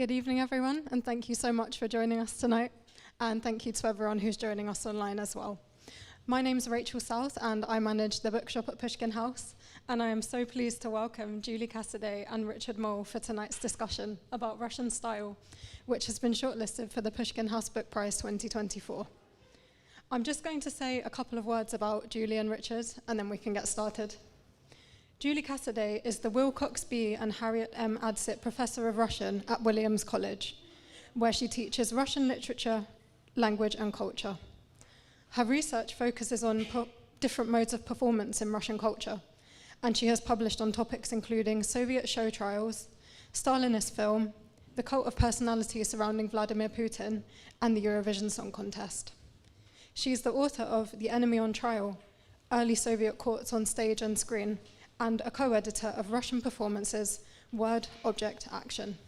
Good evening, everyone, and thank you so much for joining us tonight. And thank you to everyone who's joining us online as well. My name's Rachel South, and I manage the bookshop at Pushkin House. And I am so pleased to welcome Julie Cassiday and Richard Mole for tonight's discussion about Russian style, which has been shortlisted for the Pushkin House Book Prize 2024. I'm just going to say a couple of words about Julie and Richard, and then we can get started. Julie Cassiday is the Wilcox B. and Harriet M. Adsett Professor of Russian at Williams College, where she teaches Russian literature, language, and culture. Her research focuses on different modes of performance in Russian culture, and she has published on topics including Soviet show trials, Stalinist film, the cult of personality surrounding Vladimir Putin, and the Eurovision Song Contest. She is the author of The Enemy on Trial, Early Soviet Courts on Stage and Screen, and a co-editor of Russian Performances, Word, Object, Action.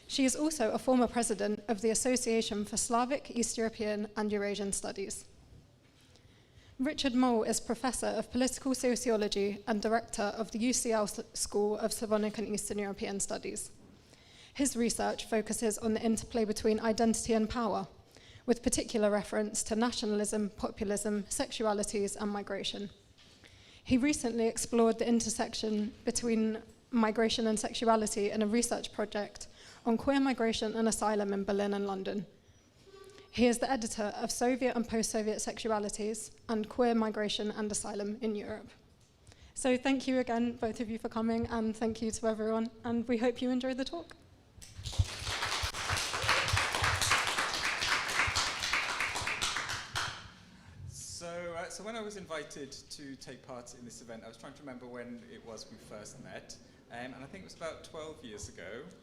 She is also a former president of the Association for Slavic, East European, and Eurasian Studies. Richard Mole is Professor of Political Sociology and Director of the UCL School of Slavonic and Eastern European Studies. His research focuses on the interplay between identity and power, with particular reference to nationalism, populism, sexualities, and migration. He recently explored the intersection between migration and sexuality in a research project on queer migration and asylum in Berlin and London. He is the editor of Soviet and Post-Soviet Sexualities and Queer Migration and Asylum in Europe. So thank you again, both of you, for coming, and thank you to everyone, and we hope you enjoy the talk. So when I was invited to take part in this event, I was trying to remember when it was we first met. And I think it was about 12 years ago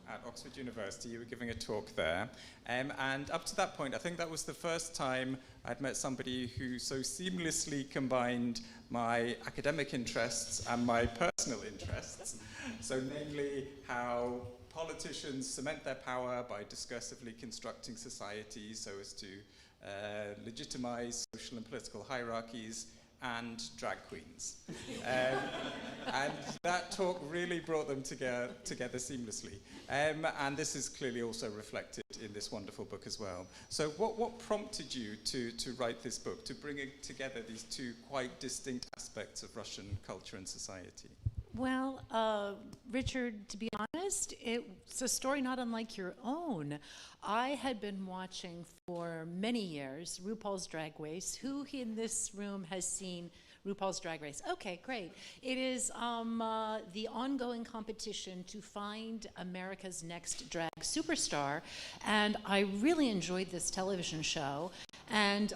at Oxford University. You were giving a talk there. And up to that point, I think that was the first time I'd met somebody who so seamlessly combined my academic interests and my personal interests. So namely, how politicians cement their power by discursively constructing society so as to legitimize social and political hierarchies, and drag queens. And that talk really brought them together seamlessly. And this is clearly also reflected in this wonderful book as well. So what prompted you to write this book, to bring together these two quite distinct aspects of Russian culture and society? Well, Richard, to be honest, it's a story not unlike your own. I had been watching for many years RuPaul's Drag Race. Who in this room has seen RuPaul's Drag Race? Okay, great. It is the ongoing competition to find America's next drag superstar, and I really enjoyed this television show, and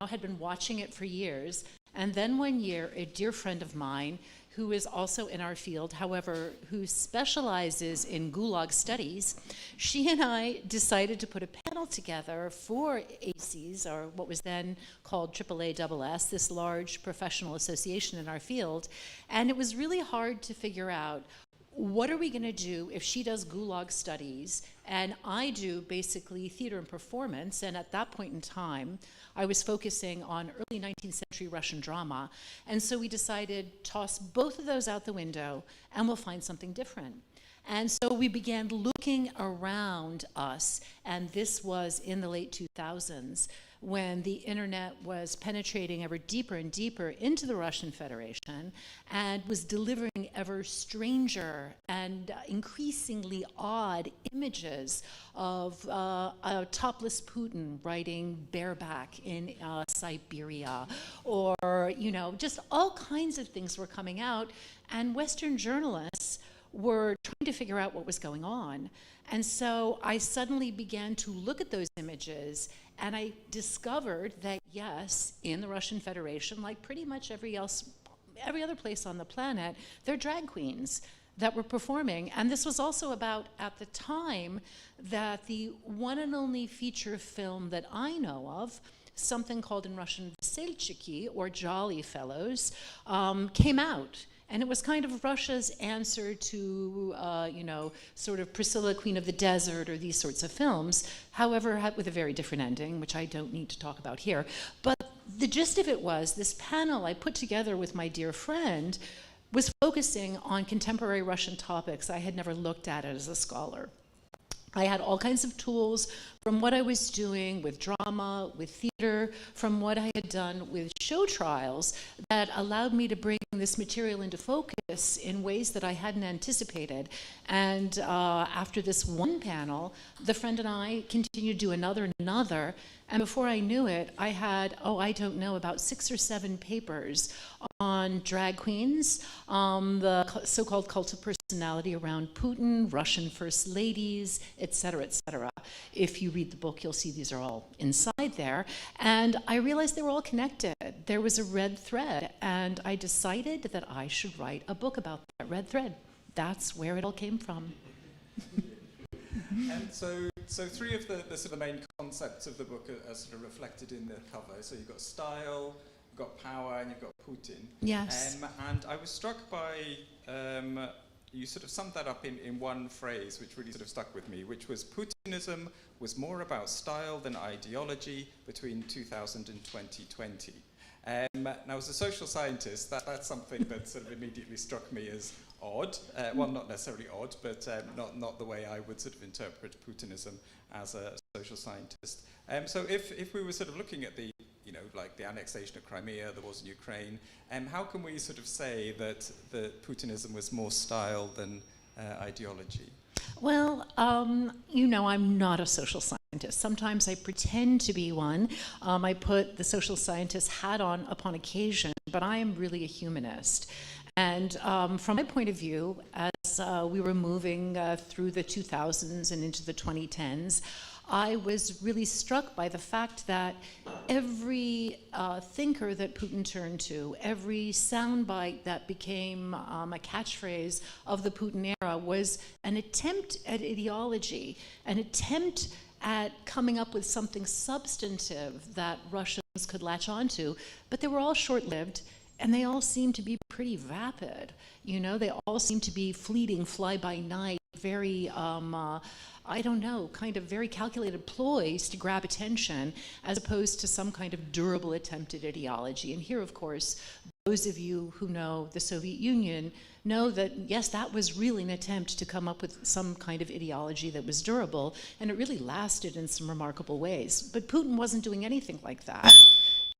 had been watching it for years. And then one year, a dear friend of mine, who is also in our field, however, who specializes in Gulag studies, she and I decided to put a panel together for ACES, or what was then called AAA-SS, this large professional association in our field. And it was really hard to figure out, what are we going to do if she does Gulag studies and I do basically theater and performance? And at that point in time, I was focusing on early 19th century Russian drama. And so we decided, toss both of those out the window and we'll find something different. And so we began looking around us, and this was in the late 2000s, when the internet was penetrating ever deeper and deeper into the Russian Federation and was delivering ever stranger and increasingly odd images of a topless Putin riding bareback in Siberia, or, just all kinds of things were coming out, and Western journalists were trying to figure out what was going on. And so I suddenly began to look at those images, and I discovered that, yes, in the Russian Federation, like pretty much every other place on the planet, there are drag queens that were performing. And this was also about, at the time, that the one and only feature film that I know of, something called in Russian Veselchiki, or Jolly Fellows, came out. And it was kind of Russia's answer to, sort of Priscilla, Queen of the Desert, or these sorts of films, however, with a very different ending, which I don't need to talk about here. But the gist of it was, this panel I put together with my dear friend was focusing on contemporary Russian topics I had never looked at as a scholar. I had all kinds of tools from what I was doing with drama, with theater, from what I had done with show trials that allowed me to bring this material into focus in ways that I hadn't anticipated. And after this one panel, the friend and I continued to do another and another. And before I knew it, I had, I don't know, about 6 or 7 papers on drag queens, the so-called cult of personality around Putin, Russian first ladies, et cetera, et cetera. If you read the book, you'll see these are all inside there. And I realized they were all connected. There was a red thread, and I decided that I should write a book about that red thread. That's where it all came from. And so 3 of the sort of main concepts of the book are sort of reflected in the cover. So you've got style, you've got power, and you've got Putin. Yes. And I was struck by, you sort of summed that up in one phrase, which really sort of stuck with me, which was Putinism was more about style than ideology between 2000 and 2020. Now, as a social scientist, that's something that sort of immediately struck me as odd. Well, not necessarily odd, but not the way I would sort of interpret Putinism as a social scientist. So if we were sort of looking at the, like the annexation of Crimea, the wars in Ukraine, how can we sort of say that Putinism was more style than ideology? Well, I'm not a social scientist. Sometimes I pretend to be one. I put the social scientist hat on upon occasion, but I am really a humanist. And from my point of view, as we were moving through the 2000s and into the 2010s, I was really struck by the fact that every thinker that Putin turned to, every soundbite that became a catchphrase of the Putin era was an attempt at ideology, an attempt at coming up with something substantive that Russians could latch onto, but they were all short-lived, and they all seemed to be pretty vapid. They all seemed to be fleeting, fly-by-night, very I don't know, kind of very calculated ploys to grab attention, as opposed to some kind of durable attempt at ideology. And here, of course, those of you who know the Soviet Union know that, yes, that was really an attempt to come up with some kind of ideology that was durable, and it really lasted in some remarkable ways. But Putin wasn't doing anything like that.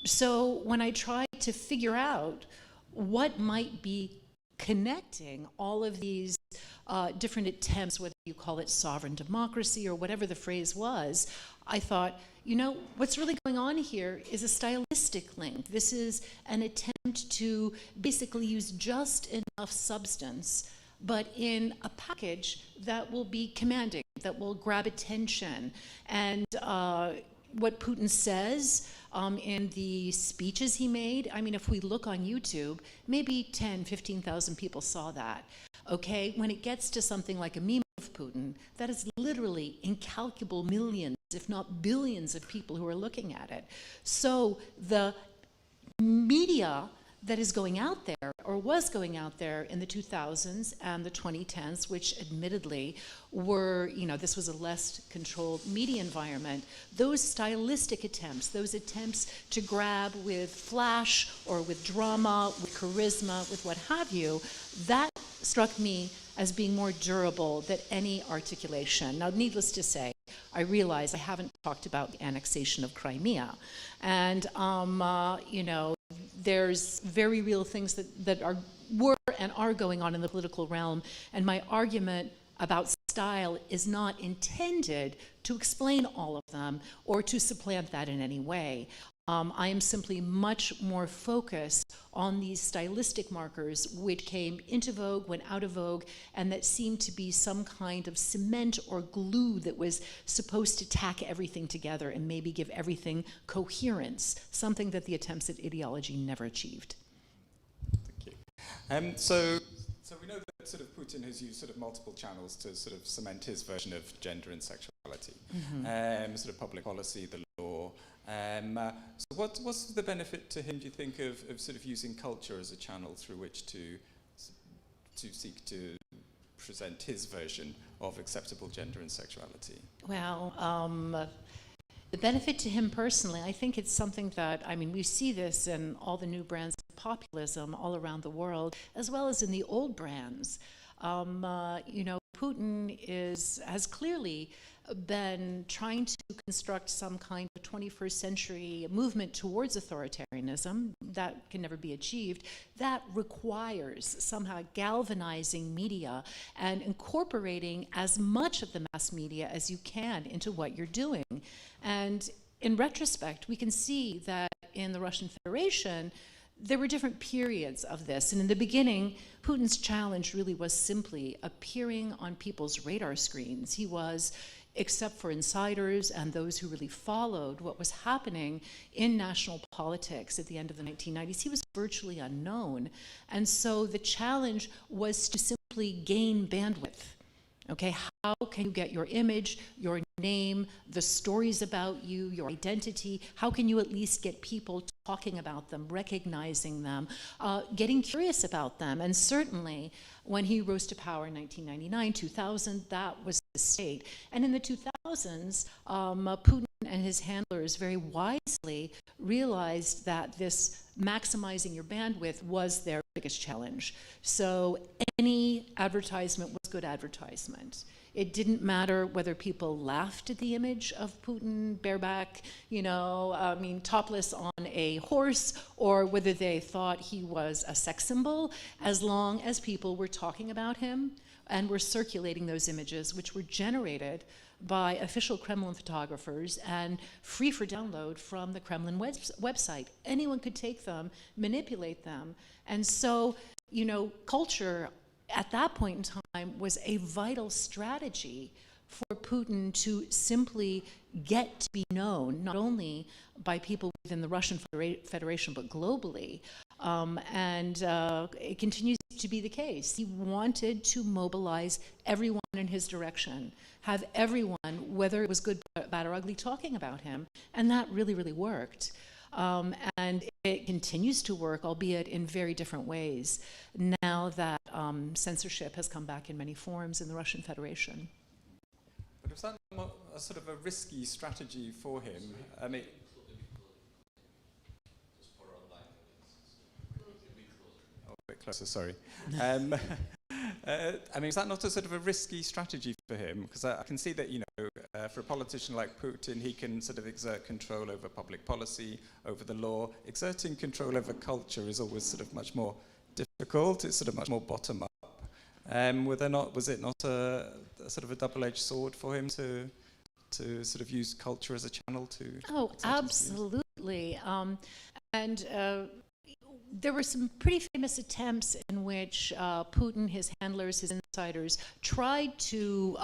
So when I tried to figure out what might be connecting all of these different attempts, whether you call it sovereign democracy or whatever the phrase was, I thought, what's really going on here is a stylistic link. This is an attempt to basically use just enough substance, but in a package that will be commanding, that will grab attention. And what Putin says in the speeches he made, if we look on YouTube, maybe 10, 15,000 people saw that. Okay, when it gets to something like a meme of Putin, that is literally incalculable millions, if not billions of people who are looking at it. So the media that is going out there, or was going out there in the 2000s and the 2010s, which admittedly were, this was a less controlled media environment, those stylistic attempts, those attempts to grab with flash or with drama, with charisma, with what have you, that struck me as being more durable than any articulation. Now, needless to say, I realize I haven't talked about the annexation of Crimea. And, there's very real things that were and are going on in the political realm. And my argument about style is not intended to explain all of them or to supplant that in any way. I am simply much more focused on these stylistic markers which came into vogue, went out of vogue, and that seemed to be some kind of cement or glue that was supposed to tack everything together and maybe give everything coherence, something that the attempts at ideology never achieved. Thank you. So we know that sort of Putin has used sort of multiple channels to sort of cement his version of gender and sexuality, sort of public policy, the law. So what's the benefit to him, do you think, of sort of using culture as a channel through which to seek to present his version of acceptable gender and sexuality? Well, the benefit to him personally, I think it's something that, we see this in all the new brands of populism all around the world, as well as in the old brands. Putin has clearly been trying to construct some kind of 21st century movement towards authoritarianism that can never be achieved. That requires somehow galvanizing media and incorporating as much of the mass media as you can into what you're doing. And in retrospect, we can see that in the Russian Federation, there were different periods of this. And in the beginning, Putin's challenge really was simply appearing on people's radar screens. He was, except for insiders and those who really followed what was happening in national politics at the end of the 1990s, he was virtually unknown. And so the challenge was to simply gain bandwidth. Okay, how can you get your image, your name, the stories about you, your identity? How can you at least get people talking about them, recognizing them, getting curious about them? And certainly, when he rose to power in 1999, 2000, that was the state. And in the 2000s, Putin and his handlers very wisely realized that this maximizing your bandwidth was their biggest challenge. So any advertisement was good advertisement. It didn't matter whether people laughed at the image of Putin bareback, topless on a horse, or whether they thought he was a sex symbol, as long as people were talking about him and were circulating those images, which were generated by official Kremlin photographers and free for download from the Kremlin website. Anyone could take them, manipulate them. And so, culture at that point in time was a vital strategy for Putin to simply get to be known, not only by people within the Russian Federation, but globally. It continues to be the case. He wanted to mobilize everyone in his direction, have everyone, whether it was good, bad, or ugly, talking about him. And that really, really worked. And it continues to work, albeit in very different ways, now that censorship has come back in many forms in the Russian Federation. But was that not a sort of a risky strategy for him? I mean, a bit closer, sorry. Is that not a sort of a risky strategy for him? Because I can see that, for a politician like Putin, he can sort of exert control over public policy, over the law. Exerting control over culture is always sort of much more difficult. It's sort of much more bottom-up. Was it not a sort of a double-edged sword for him to sort of use culture as a channel to... Oh, absolutely. There were some pretty famous attempts in which Putin, his handlers, his insiders, tried to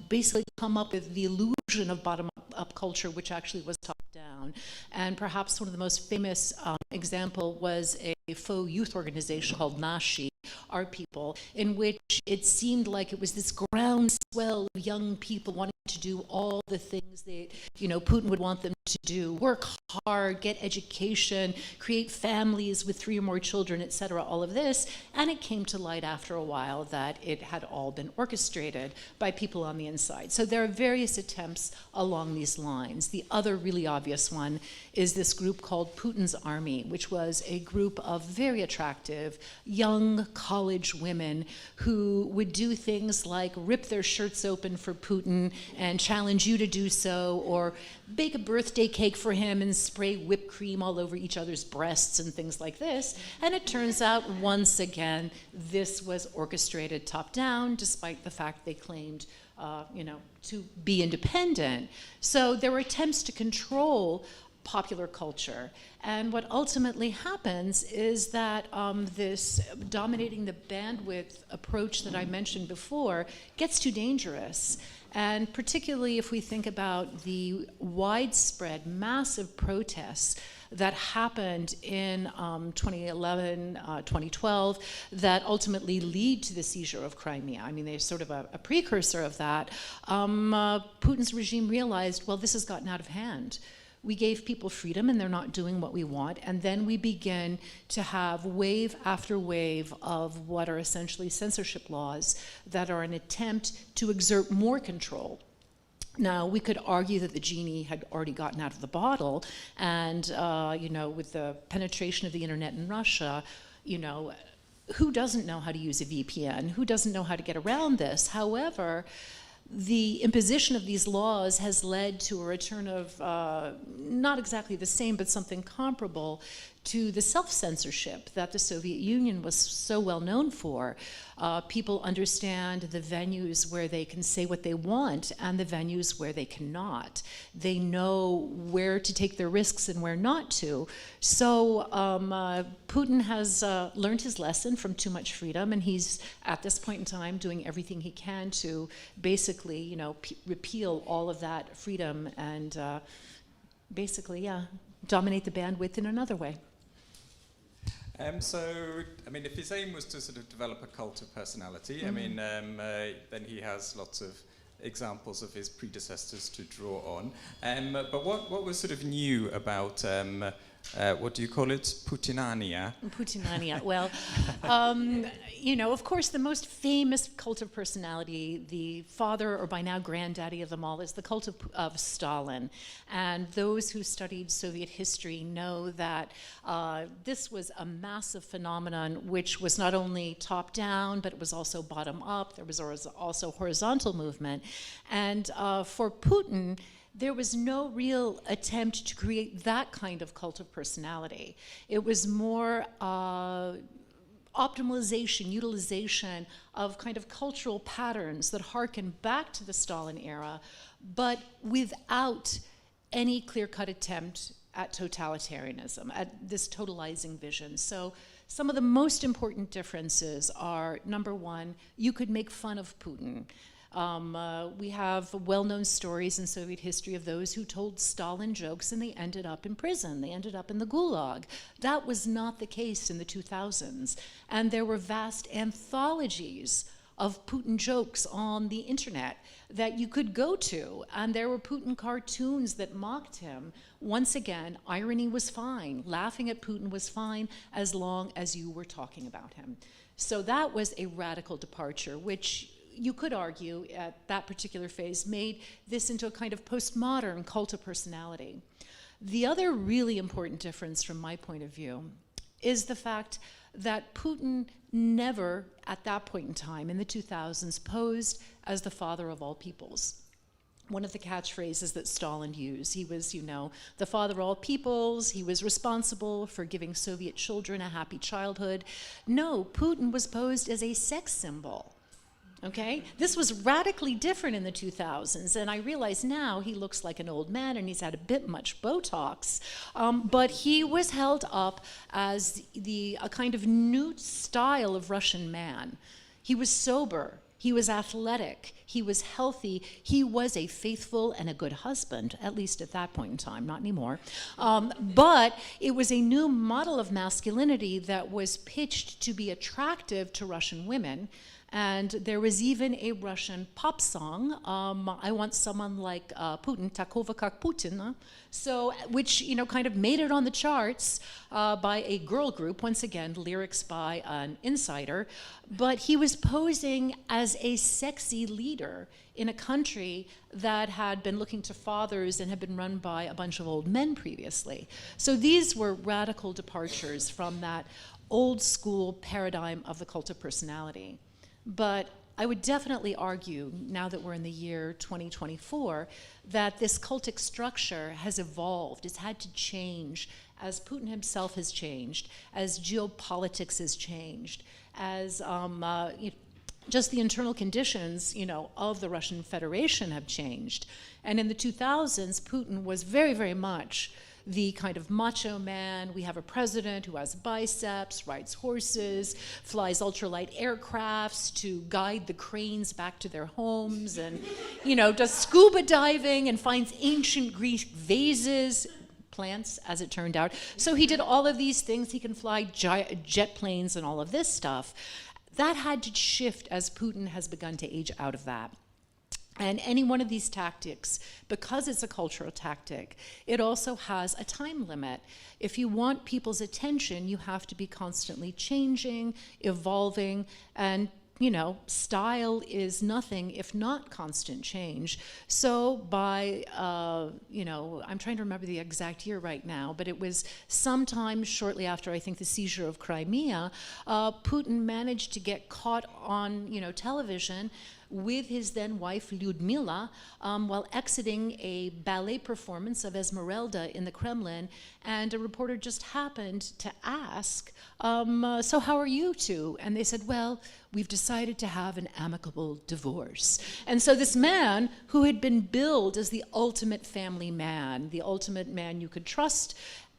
basically come up with the illusion of bottom-up culture, which actually was top-down. And perhaps one of the most famous example was a faux youth organization called Nashi, Our People, in which it seemed like it was this groundswell of young people wanting to do all the things that Putin would want them to do: work hard, get education, create families with 3 or more children, etc., all of this. And it came to light after a while that it had all been orchestrated by people on the inside. So there are various attempts along these lines. The other really obvious one is this group called Putin's Army, which was a group of very attractive young college women who would do things like rip their shirts open for Putin and challenge you to do so, or bake a birthday cake for him and spray whipped cream all over each other's breasts and things like this. And it turns out, once again, this was orchestrated top-down, despite the fact they claimed to be independent. So there were attempts to control popular culture. And what ultimately happens is that this dominating the bandwidth approach that I mentioned before gets too dangerous. And particularly if we think about the widespread, massive protests that happened in 2011, 2012, that ultimately lead to the seizure of Crimea. I mean, they're sort of a precursor of that. Putin's regime realized, well, this has gotten out of hand. We gave people freedom and they're not doing what we want. And then we begin to have wave after wave of what are essentially censorship laws that are an attempt to exert more control. Now, we could argue that the genie had already gotten out of the bottle, and with the penetration of the internet in Russia, who doesn't know how to use a VPN? Who doesn't know how to get around this? However, the imposition of these laws has led to a return of not exactly the same, but something comparable to the self-censorship that the Soviet Union was so well known for. People understand the venues where they can say what they want and the venues where they cannot. They know where to take their risks and where not to. So Putin has learned his lesson from too much freedom, and he's, at this point in time, doing everything he can to basically, you know, repeal all of that freedom and basically, yeah, dominate the bandwidth in another way. So, I mean, if his aim was to sort of develop a cult of personality, I mean, then he has lots of examples of his predecessors to draw on. But what was sort of new about, what do you call it, Putinania? Putinania. Well, you know, of course, the most famous cult of personality, the father, or by now granddaddy of them all, is the cult of Stalin. And those who studied Soviet history know that this was a massive phenomenon which was not only top-down, but it was also bottom-up. There was also horizontal movement. And for Putin, there was no real attempt to create that kind of cult of personality. It was more optimization, utilization of kind of cultural patterns that harken back to the Stalin era, but without any clear-cut attempt at totalitarianism, at this totalizing vision. So some of the most important differences are, number one, you could make fun of Putin. We have well-known stories in Soviet history of those who told Stalin jokes and they ended up in prison. They ended up in the Gulag. That was not the case in the 2000s. And there were vast anthologies of Putin jokes on the internet that you could go to. And there were Putin cartoons that mocked him. Once again, irony was fine. Laughing at Putin was fine as long as you were talking about him. So that was a radical departure, which you could argue at that particular phase made this into a kind of postmodern cult of personality. The other really important difference from my point of view is the fact that Putin never, at that point in time, in the 2000s, posed as the father of all peoples. One of the catchphrases that Stalin used, he was, you know, the father of all peoples, he was responsible for giving Soviet children a happy childhood. No, Putin was posed as a sex symbol. Okay? This was radically different in the 2000s, and I realize now he looks like an old man and he's had a bit much Botox, but he was held up as a kind of new style of Russian man. He was sober, he was athletic, he was healthy, he was a faithful and a good husband, at least at that point in time, not anymore. But it was a new model of masculinity that was pitched to be attractive to Russian women. And there was even a Russian pop song, I Want Someone Like Putin, Takova Kak Putin, so, which, you know, kind of made it on the charts by a girl group, once again, lyrics by an insider, but he was posing as a sexy leader in a country that had been looking to fathers and had been run by a bunch of old men previously. So these were radical departures from that old school paradigm of the cult of personality. But I would definitely argue, now that we're in the year 2024, that this cultic structure has evolved. It's had to change as Putin himself has changed, as geopolitics has changed, as just the internal conditions, you know, of the Russian Federation have changed. And in the 2000s, Putin was very, very much the kind of macho man. We have a president who has biceps, rides horses, flies ultralight aircrafts to guide the cranes back to their homes, and, you know, does scuba diving and finds ancient Greek vases, plants, as it turned out. So he did all of these things. He can fly jet planes and all of this stuff. That had to shift as Putin has begun to age out of that. And any one of these tactics, because it's a cultural tactic, it also has a time limit. If you want people's attention, you have to be constantly changing, evolving, and style is nothing if not constant change. So by, I'm trying to remember the exact year right now, but it was sometime shortly after, I think, the seizure of Crimea, Putin managed to get caught on, television with his then wife Lyudmila while exiting a ballet performance of Esmeralda in the Kremlin, and a reporter just happened to ask, so how are you two? And they said, well, we've decided to have an amicable divorce. And so this man, who had been billed as the ultimate family man, the ultimate man you could trust,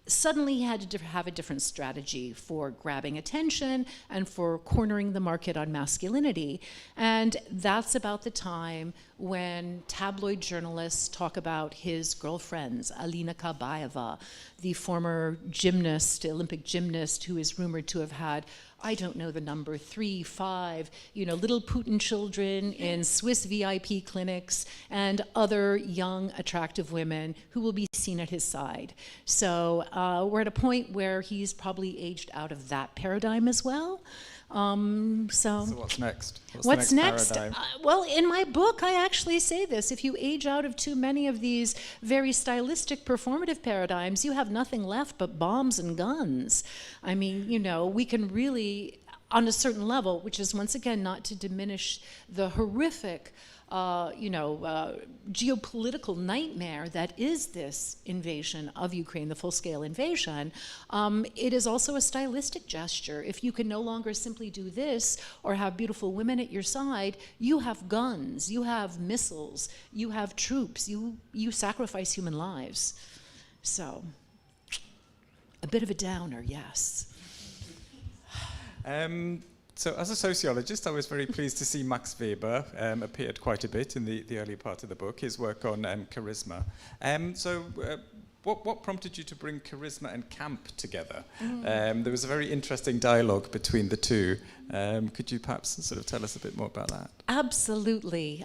suddenly had to have a different strategy for grabbing attention and for cornering the market on masculinity. And that's about the time when tabloid journalists talk about his girlfriends, Alina Kabaeva, the former gymnast, Olympic gymnast, who is rumored to have had, I don't know the number, 3, 5, little Putin children in Swiss VIP clinics, and other young, attractive women who will be seen at his side. So we're at a point where he's probably aged out of that paradigm as well. So what's next? What's the next? paradigm? Well, in my book, I actually say this. If you age out of too many of these very stylistic, performative paradigms, you have nothing left but bombs and guns. I mean, we can really, on a certain level, which is, once again, not to diminish the horrific geopolitical nightmare that is this invasion of Ukraine, the full-scale invasion, it is also a stylistic gesture. If you can no longer simply do this or have beautiful women at your side, you have guns, you have missiles, you have troops, you sacrifice human lives. So, a bit of a downer, yes. So as a sociologist, I was very pleased to see Max Weber appeared quite a bit in the early part of the book, his work on charisma. What prompted you to bring charisma and camp together? There was a very interesting dialogue between the two. Could you perhaps sort of tell us a bit more about that? Absolutely.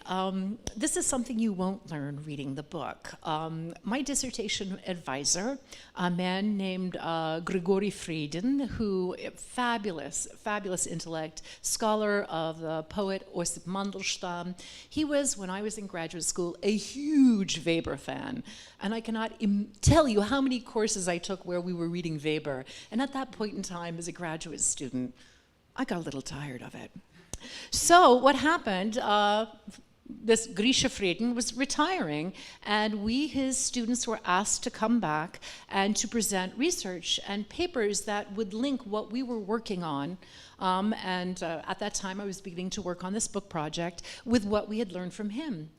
This is something you won't learn reading the book. My dissertation advisor, a man named Grigory Friedin, who, fabulous intellect, scholar of the poet Osip Mandelstam. He was, when I was in graduate school, a huge Weber fan. And I cannot tell you how many courses I took where we were reading Weber. And at that point in time, as a graduate student, I got a little tired of it. So what happened, this Grisha Friedin was retiring, and we, his students, were asked to come back and to present research and papers that would link what we were working on, at that time I was beginning to work on this book project, with what we had learned from him.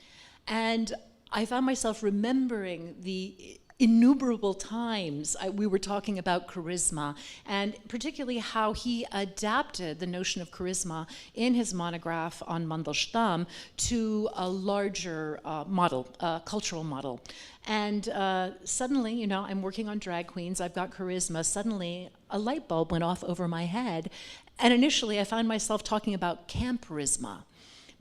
And I found myself remembering the innumerable times we were talking about charisma, and particularly how he adapted the notion of charisma in his monograph on Mandelstam to a larger model, cultural model. And suddenly, I'm working on drag queens, I've got charisma, suddenly a light bulb went off over my head, and initially I found myself talking about camperisma.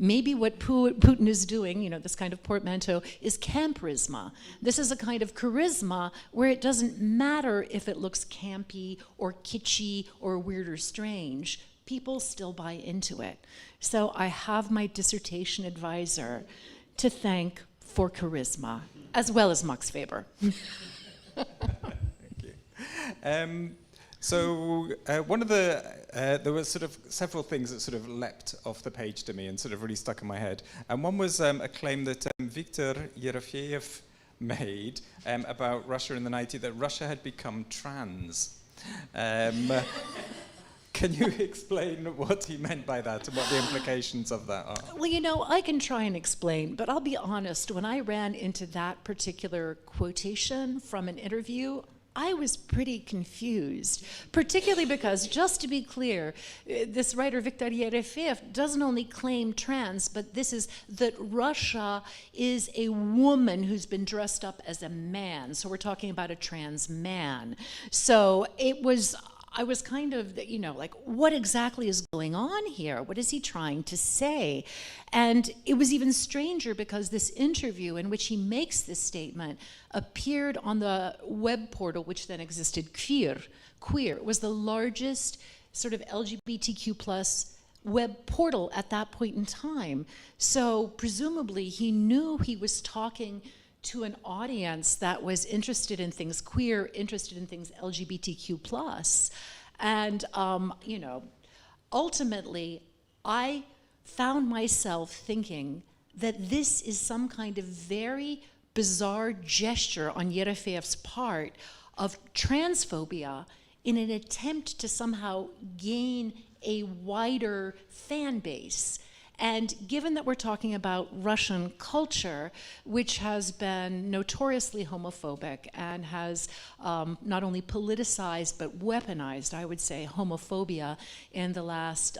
Maybe what Putin is doing, this kind of portmanteau, is camperisma. This is a kind of charisma where it doesn't matter if it looks campy or kitschy or weird or strange. People still buy into it. So I have my dissertation advisor to thank for charisma, as well as Max Weber. Thank you. So one of there were sort of several things that sort of leapt off the page to me and sort of really stuck in my head. And one was a claim that Viktor Yerofeev made about Russia in the 90s, that Russia had become trans. Can you explain what he meant by that and what the implications of that are? Well, I can try and explain, but I'll be honest, when I ran into that particular quotation from an interview, I was pretty confused, particularly because, just to be clear, this writer Viktor Yerofeev doesn't only claim trans, but this is that Russia is a woman who's been dressed up as a man. So we're talking about a trans man. So I was kind of, like, what exactly is going on here? What is he trying to say? And it was even stranger because this interview in which he makes this statement appeared on the web portal, which then existed, Queer. Queer was the largest sort of LGBTQ plus web portal at that point in time. So presumably he knew he was talking to an audience that was interested in things queer, interested in things LGBTQ+. And, you know, ultimately, I found myself thinking that this is some kind of very bizarre gesture on Yerofeev's part of transphobia in an attempt to somehow gain a wider fan base. And given that we're talking about Russian culture, which has been notoriously homophobic and has not only politicized but weaponized, I would say, homophobia in the last,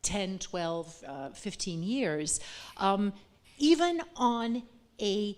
10, 12, 15 years, even on a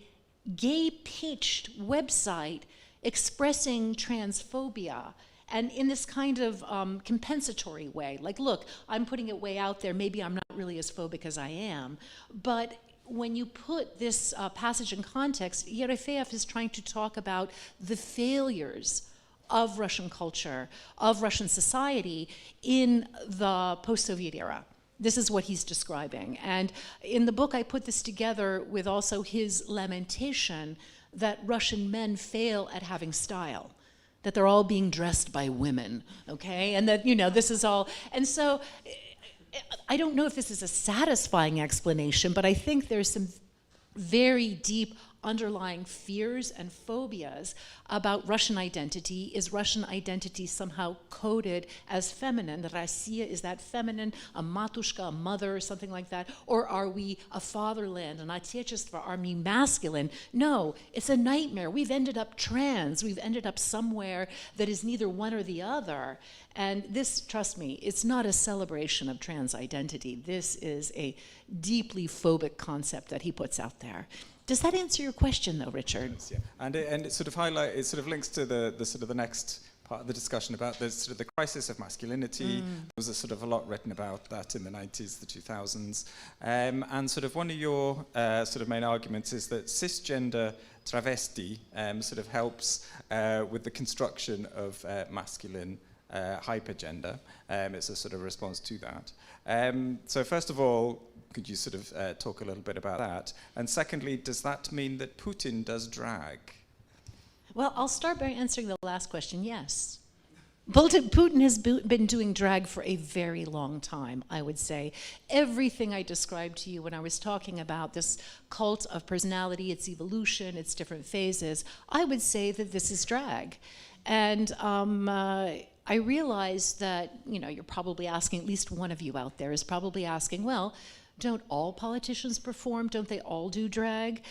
gay-pitched website expressing transphobia, and in this kind of compensatory way, like, look, I'm putting it way out there, maybe I'm not really as phobic as I am, but when you put this passage in context, Yerofeev is trying to talk about the failures of Russian culture, of Russian society in the post-Soviet era. This is what he's describing. And in the book, I put this together with also his lamentation that Russian men fail at having style, that they're all being dressed by women, okay? And that, you know, this is all, and so I don't know if this is a satisfying explanation, but I think there's some very deep underlying fears and phobias about Russian identity. Is Russian identity somehow coded as feminine? That Россия is that feminine, a matushka, a mother, or something like that? Or are we a fatherland, an отечество, are we masculine? No, it's a nightmare. We've ended up trans. We've ended up somewhere that is neither one or the other. And this, trust me, it's not a celebration of trans identity. This is a deeply phobic concept that he puts out there. Does that answer your question, though, Richard? Yes, yeah. And it sort of it sort of links to the next part of the discussion about the sort of the crisis of masculinity. There was a lot written about that in the 90s, the 2000s, and sort of one of your sort of main arguments is that cisgender travesti sort of helps with the construction of masculine hypergender. It's a sort of response to that. So first of all, could you sort of talk a little bit about that? And secondly, does that mean that Putin does drag? Well, I'll start by answering the last question, yes. Putin has been doing drag for a very long time, I would say. Everything I described to you when I was talking about this cult of personality, its evolution, its different phases, I would say that this is drag. And I realize that, you know, you're probably asking, at least one of you out there is probably asking, well, don't all politicians perform? Don't they all do drag?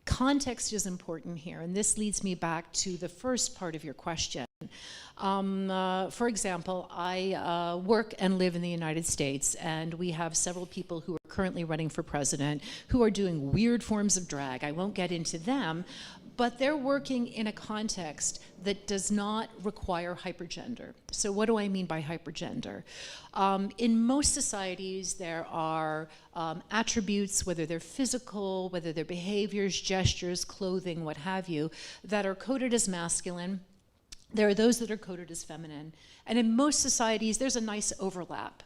Context is important here, and this leads me back to the first part of your question. For example, I work and live in the United States, and we have several people who are currently running for president who are doing weird forms of drag. I won't get into them, but they're working in a context that does not require hypergender. So what do I mean by hypergender? In most societies, there are attributes, whether they're physical, whether they're behaviors, gestures, clothing, what have you, that are coded as masculine. There are those that are coded as feminine. And in most societies, there's a nice overlap.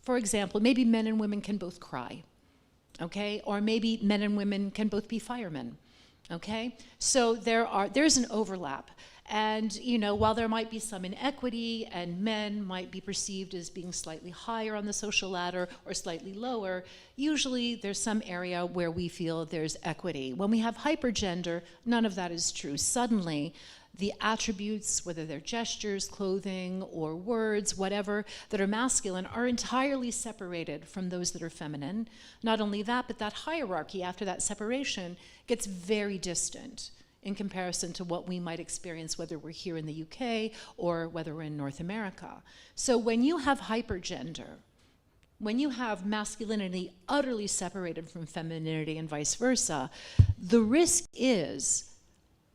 For example, maybe men and women can both cry, okay? Or maybe men and women can both be firemen. Okay, so there's an overlap, and you know, while there might be some inequity and men might be perceived as being slightly higher on the social ladder or slightly lower, usually there's some area where we feel there's equity. When we have hypergender, none of that is true. Suddenly, the attributes, whether they're gestures, clothing, or words, whatever, that are masculine are entirely separated from those that are feminine. Not only that, but that hierarchy after that separation gets very distant in comparison to what we might experience whether we're here in the UK or whether we're in North America. So when you have hypergender, when you have masculinity utterly separated from femininity and vice versa, the risk is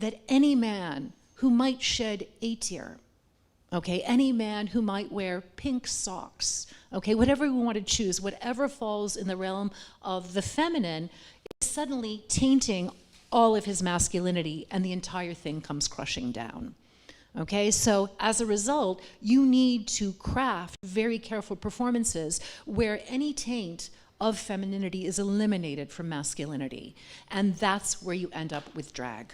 that any man who might shed a tear, okay, any man who might wear pink socks, okay, whatever we want to choose, whatever falls in the realm of the feminine, is suddenly tainting all of his masculinity, and the entire thing comes crushing down. Okay, so as a result, you need to craft very careful performances where any taint of femininity is eliminated from masculinity. And that's where you end up with drag.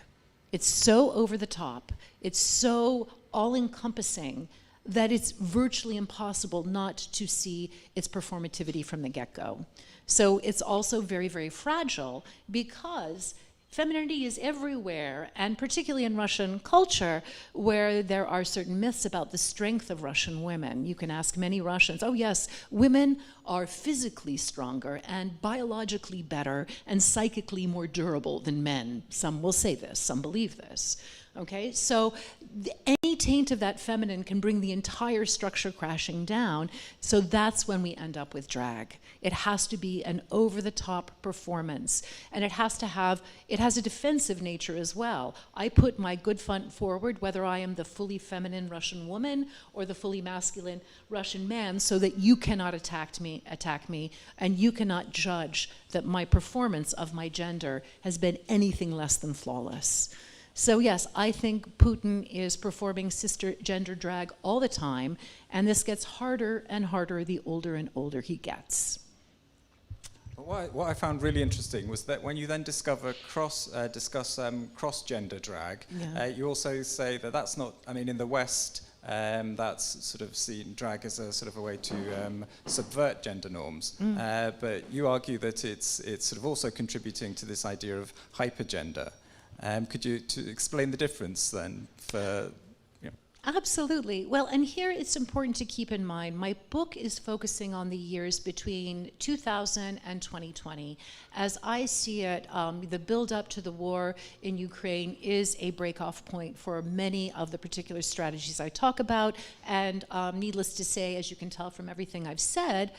It's so over the top, it's so all-encompassing that it's virtually impossible not to see its performativity from the get-go. So it's also very, very fragile because femininity is everywhere, and particularly in Russian culture, where there are certain myths about the strength of Russian women. You can ask many Russians, oh yes, women are physically stronger and biologically better and psychically more durable than men. Some will say this, some believe this. Okay, so any taint of that feminine can bring the entire structure crashing down, so that's when we end up with drag. It has to be an over-the-top performance, and it has a defensive nature as well. I put my good front forward, whether I am the fully feminine Russian woman or the fully masculine Russian man, so that you cannot attack me, and you cannot judge that my performance of my gender has been anything less than flawless. So yes, I think Putin is performing cisgender drag all the time, and this gets harder and harder the older and older he gets. What I found really interesting was that when you then discuss cross-gender drag, you also say that that's not, I mean, in the West, that's sort of seen drag as a sort of a way to subvert gender norms. But you argue that it's sort of also contributing to this idea of hypergender. Could you explain the difference then for... Absolutely. Well, and here it's important to keep in mind, my book is focusing on the years between 2000 and 2020. As I see it, the build-up to the war in Ukraine is a break-off point for many of the particular strategies I talk about, and needless to say, as you can tell from everything I've said,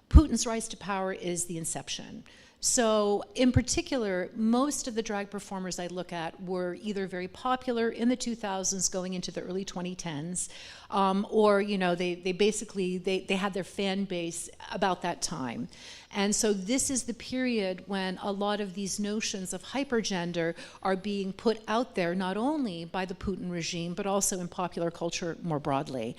Putin's rise to power is the inception. So in particular, most of the drag performers I look at were either very popular in the 2000s going into the early 2010s, or they basically had their fan base about that time. And so this is the period when a lot of these notions of hypergender are being put out there, not only by the Putin regime, but also in popular culture more broadly.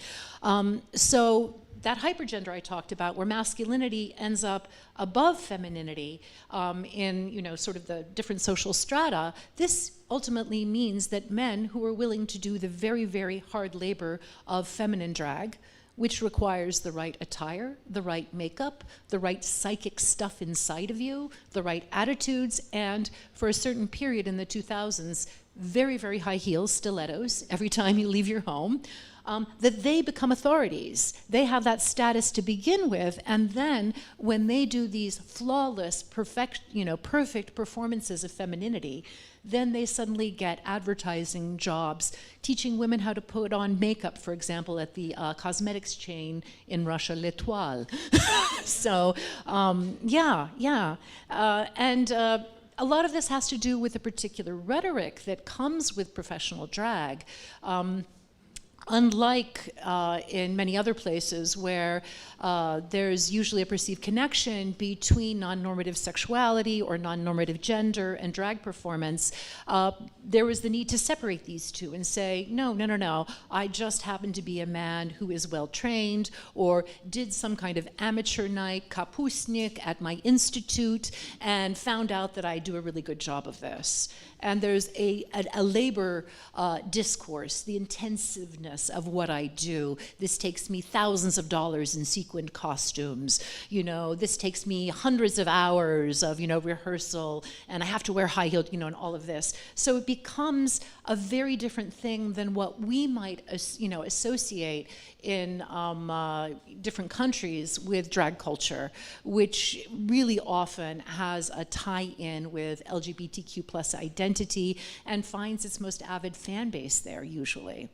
So that hypergender I talked about, where masculinity ends up above femininity in sort of the different social strata, this ultimately means that men who are willing to do the very, very hard labor of feminine drag, which requires the right attire, the right makeup, the right psychic stuff inside of you, the right attitudes, and for a certain period in the 2000s, very, very high heels, stilettos, every time you leave your home, that they become authorities. They have that status to begin with, and then when they do these flawless, perfect performances of femininity, then they suddenly get advertising jobs, teaching women how to put on makeup, for example, at the cosmetics chain in Russia, L'Etoile. So, and a lot of this has to do with the particular rhetoric that comes with professional drag. Unlike in many other places where there's usually a perceived connection between non-normative sexuality or non-normative gender and drag performance, there was the need to separate these two and say, no, I just happen to be a man who is well-trained or did some kind of amateur night, kapustnik, at my institute and found out that I do a really good job of this. And there's a labor discourse, the intensiveness of what I do. This takes me thousands of dollars in sequined costumes. This takes me hundreds of hours of, rehearsal, and I have to wear high-heeled, and all of this. So it becomes a very different thing than what we might, associate in different countries with drag culture, which really often has a tie-in with LGBTQ plus identity and finds its most avid fan base there, usually.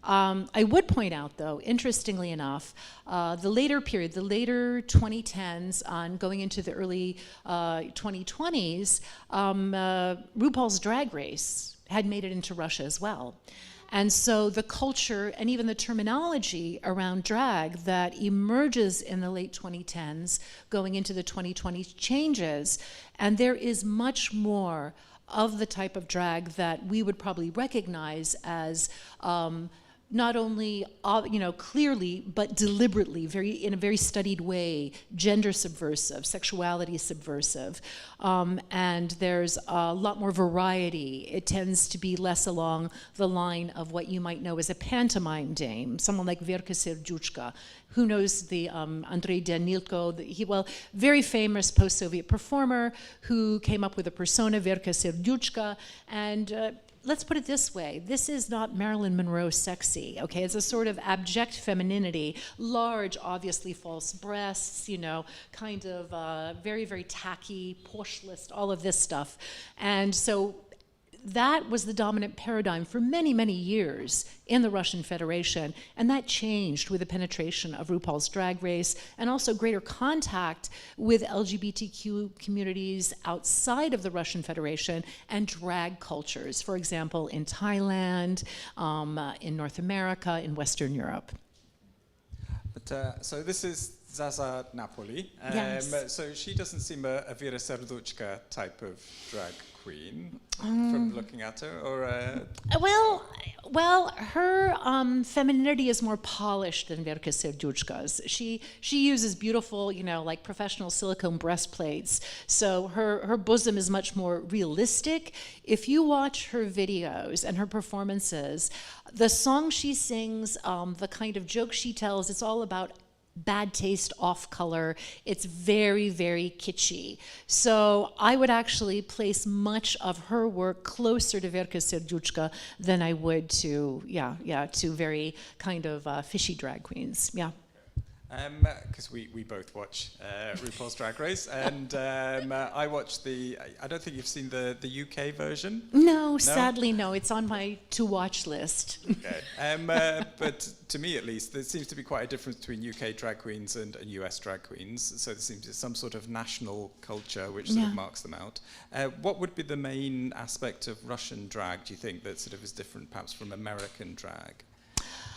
I would point out, though, interestingly enough, the later period, the later 2010s on going into the early 2020s, RuPaul's Drag Race had made it into Russia as well. And so the culture and even the terminology around drag that emerges in the late 2010s going into the 2020s changes, and there is much more of the type of drag that we would probably recognize as not only clearly but deliberately, in a very studied way, gender subversive, sexuality subversive, and there's a lot more variety. It tends to be less along the line of what you might know as a pantomime dame, someone like Verka Serdyuchka. Who knows the Andrei Danilko? Very famous post-Soviet performer who came up with a persona, Verka Serdyuchka, and let's put it this way. This is not Marilyn Monroe sexy, okay? It's a sort of abject femininity, large, obviously false breasts, kind of very, very tacky, posh list, all of this stuff. And so that was the dominant paradigm for many, many years in the Russian Federation, and that changed with the penetration of RuPaul's Drag Race and also greater contact with LGBTQ communities outside of the Russian Federation and drag cultures, for example, in Thailand, in North America, in Western Europe. But, so this is Zaza Napoli. Yes. So she doesn't seem a Vera Serduchka type of drag queen from looking at her, or well, her femininity is more polished than Verka Serdyuchka's. She uses beautiful, like professional silicone breastplates. So her bosom is much more realistic. If you watch her videos and her performances, the song she sings, the kind of joke she tells, it's all about bad taste, off color. It's very, very kitschy. So I would actually place much of her work closer to Verka Serdyuchka than I would to, to very kind of fishy drag queens. Yeah. Because we both watch RuPaul's Drag Race, and I watched I don't think you've seen the UK version? No, sadly no. It's on my to-watch list. Okay. But to me, at least, there seems to be quite a difference between UK drag queens and US drag queens. So there seems to be some sort of national culture which sort of marks them out. What would be the main aspect of Russian drag, do you think, that sort of is different perhaps from American drag?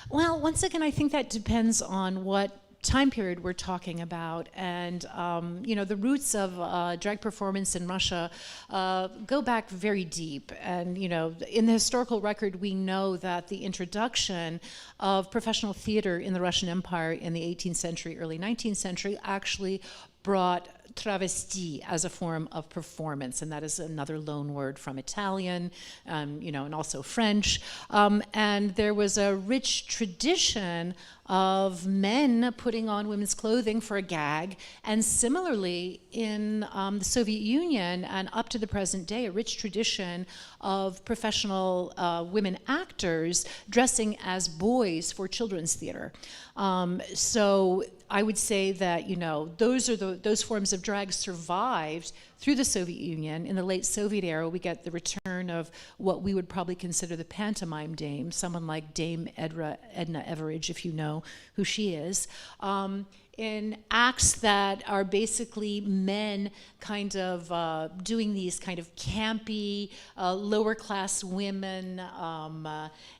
Well, once again, I think that depends on what time period we're talking about, and the roots of drag performance in Russia go back very deep, and in the historical record we know that the introduction of professional theater in the Russian Empire in the 18th century, early 19th century actually brought travesti as a form of performance, and that is another loan word from Italian, and also French. And there was a rich tradition of men putting on women's clothing for a gag, and similarly in the Soviet Union and up to the present day, a rich tradition of professional women actors dressing as boys for children's theater. So I would say that those forms of drag survived through the Soviet Union. In the late Soviet era, we get the return of what we would probably consider the pantomime dame, someone like Dame Edna Everage, if you know who she is, in acts that are basically men kind of doing these kind of campy, lower class women,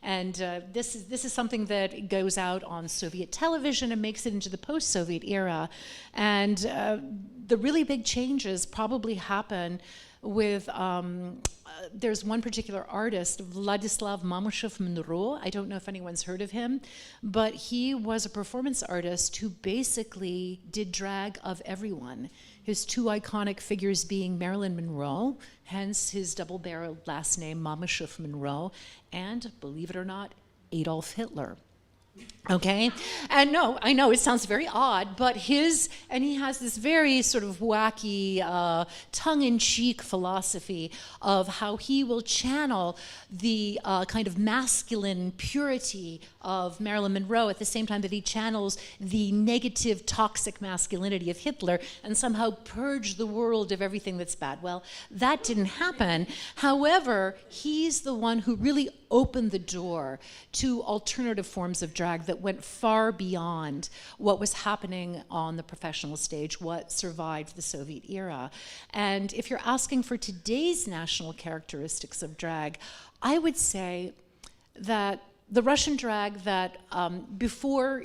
and this is something that goes out on Soviet television and makes it into the post-Soviet era. And the really big changes probably happen with there's one particular artist, Vladislav Mamyshev-Monroe. I don't know if anyone's heard of him, but he was a performance artist who basically did drag of everyone. His two iconic figures being Marilyn Monroe, hence his double-barreled last name, Mamyshev-Monroe, and, believe it or not, Adolf Hitler. Okay, and no, I know it sounds very odd, but he has this very sort of wacky, tongue-in-cheek philosophy of how he will channel the kind of masculine purity of Marilyn Monroe at the same time that he channels the negative, toxic masculinity of Hitler and somehow purge the world of everything that's bad. Well, that didn't happen. However, he's the one who really opened the door to alternative forms of drag that went far beyond what was happening on the professional stage, what survived the Soviet era. And if you're asking for today's national characteristics of drag, I would say that the Russian drag that before,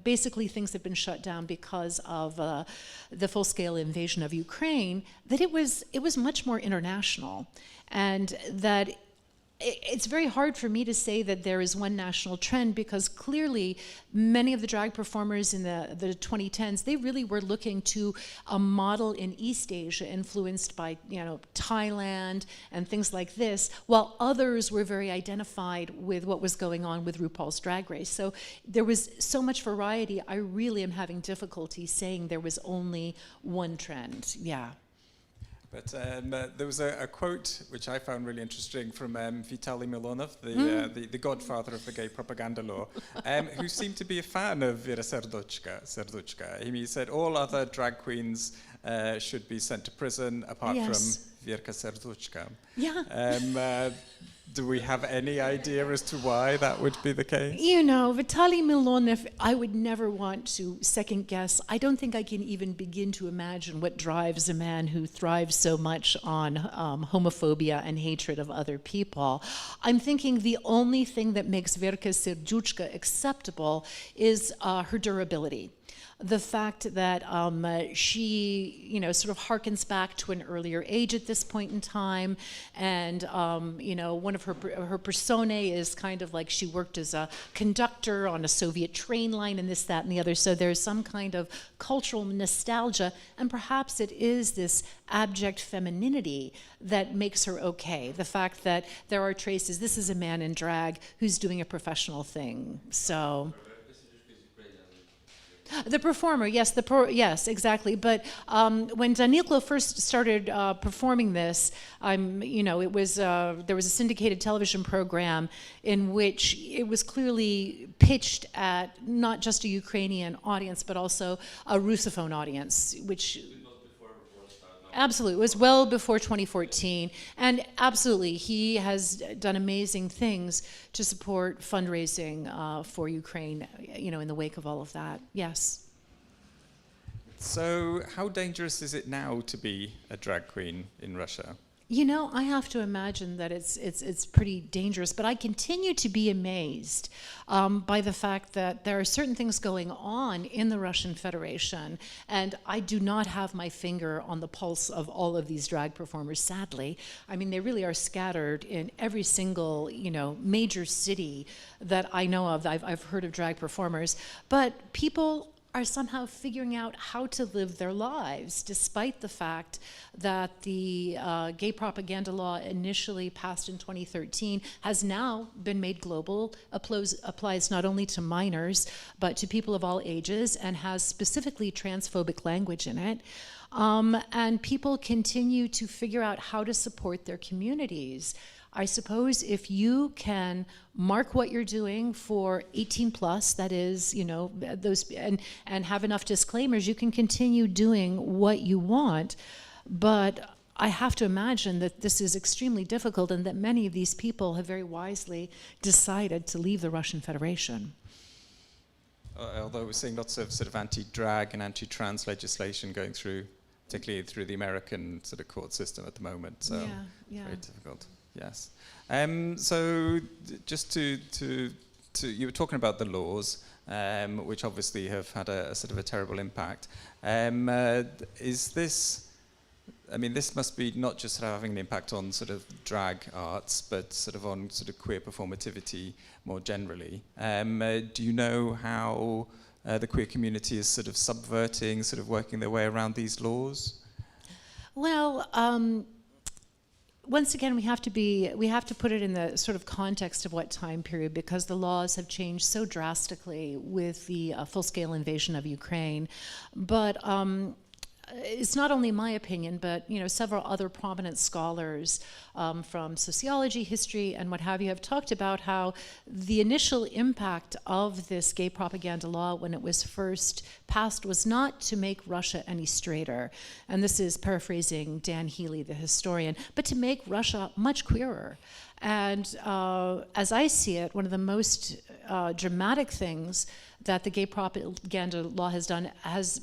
basically things had been shut down because of the full-scale invasion of Ukraine, that it was much more international, and that it's very hard for me to say that there is one national trend, because clearly many of the drag performers in the 2010s, they really were looking to a model in East Asia influenced by, Thailand and things like this, while others were very identified with what was going on with RuPaul's Drag Race. So there was so much variety, I really am having difficulty saying there was only one trend. Yeah. But there was a quote which I found really interesting from Vitaly Milonov, the godfather of the gay propaganda law, who seemed to be a fan of Vera Serduchka. He said all other drag queens should be sent to prison apart from Verka Serduchka. Yeah. Do we have any idea as to why that would be the case? Vitaly Milonov, I would never want to second guess. I don't think I can even begin to imagine what drives a man who thrives so much on homophobia and hatred of other people. I'm thinking the only thing that makes Verka Serduchka acceptable is her durability. The fact that she, sort of harkens back to an earlier age at this point in time, and one of her personae is kind of like she worked as a conductor on a Soviet train line, and this, that, and the other. So there's some kind of cultural nostalgia, and perhaps it is this abject femininity that makes her okay. The fact that there are traces. This is a man in drag who's doing a professional thing. So. The performer, yes, yes, exactly. But when Danilo first started performing this, it was there was a syndicated television program in which it was clearly pitched at not just a Ukrainian audience, but also a Russophone audience, which. Absolutely. It was well before 2014. And absolutely, he has done amazing things to support fundraising for Ukraine, in the wake of all of that. Yes. So how dangerous is it now to be a drag queen in Russia? I have to imagine that it's pretty dangerous, but I continue to be amazed by the fact that there are certain things going on in the Russian Federation, and I do not have my finger on the pulse of all of these drag performers, sadly. I mean, they really are scattered in every single, major city that I know of. I've heard of drag performers, but people are somehow figuring out how to live their lives, despite the fact that the gay propaganda law initially passed in 2013 has now been made global, applies not only to minors, but to people of all ages, and has specifically transphobic language in it. And people continue to figure out how to support their communities. I suppose if you can mark what you're doing for 18 plus, that is, those, and have enough disclaimers, you can continue doing what you want. But I have to imagine that this is extremely difficult, and that many of these people have very wisely decided to leave the Russian Federation. Although we're seeing lots of sort of anti-drag and anti-trans legislation going through, particularly through the American sort of court system at the moment. So yeah. Very difficult. Yes. So just to you were talking about the laws, which obviously have had a sort of a terrible impact. Is this? I mean, this must be not just having an impact on sort of drag arts, but sort of on sort of queer performativity more generally. Do you know how the queer community is sort of subverting, sort of working their way around these laws? Well. Once again, we have to put it in the sort of context of what time period, because the laws have changed so drastically with the full-scale invasion of Ukraine. But it's not only my opinion, but several other prominent scholars from sociology, history, and what have you have talked about how the initial impact of this gay propaganda law when it was first passed was not to make Russia any straighter, and this is paraphrasing Dan Healy, the historian, but to make Russia much queerer. And as I see it, one of the most dramatic things that the gay propaganda law has done has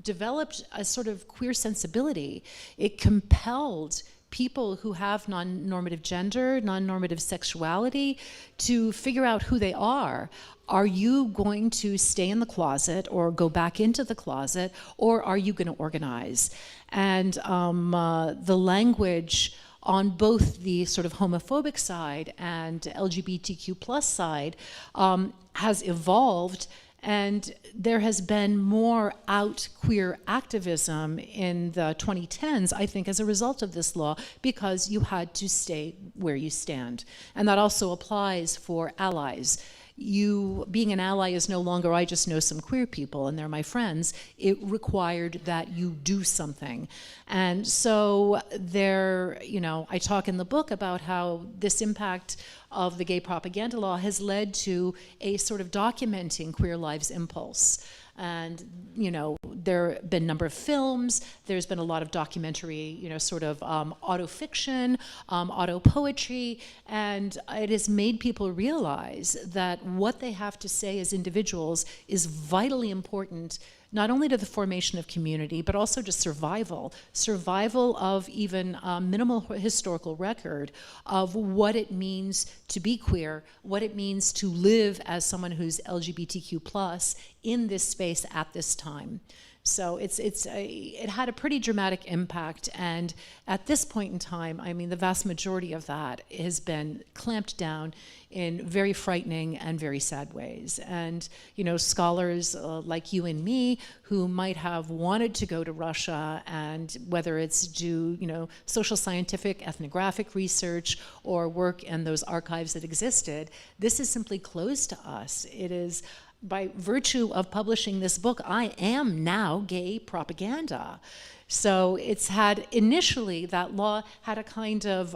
developed a sort of queer sensibility. It compelled people who have non-normative gender, non-normative sexuality to figure out who they are. Are you going to stay in the closet or go back into the closet, or are you going to organize? And the language on both the sort of homophobic side and LGBTQ plus side has evolved. And there has been more out queer activism in the 2010s, I think, as a result of this law, because you had to stay where you stand. And that also applies for allies. You being an ally is no longer, I just know some queer people and they're my friends. It required that you do something. And so there, you know, I talk in the book about how this impact of the gay propaganda law has led to a sort of documenting queer lives impulse. And, you know, there have been a number of films, there's been a lot of documentary, you know, sort of auto-fiction, auto-poetry, and it has made people realize that what they have to say as individuals is vitally important, not only to the formation of community, but also to survival of even minimal historical record of what it means to be queer, what it means to live as someone who's LGBTQ plus in this space at this time. So it had a pretty dramatic impact, and at this point in time, I mean, the vast majority of that has been clamped down in very frightening and very sad ways. And, you know, scholars like you and me who might have wanted to go to Russia, and whether it's do, you know, social scientific ethnographic research or work in those archives that existed, this is simply closed to us. It is, by virtue of publishing this book, I am now gay propaganda. So it's had, initially, that law had a kind of,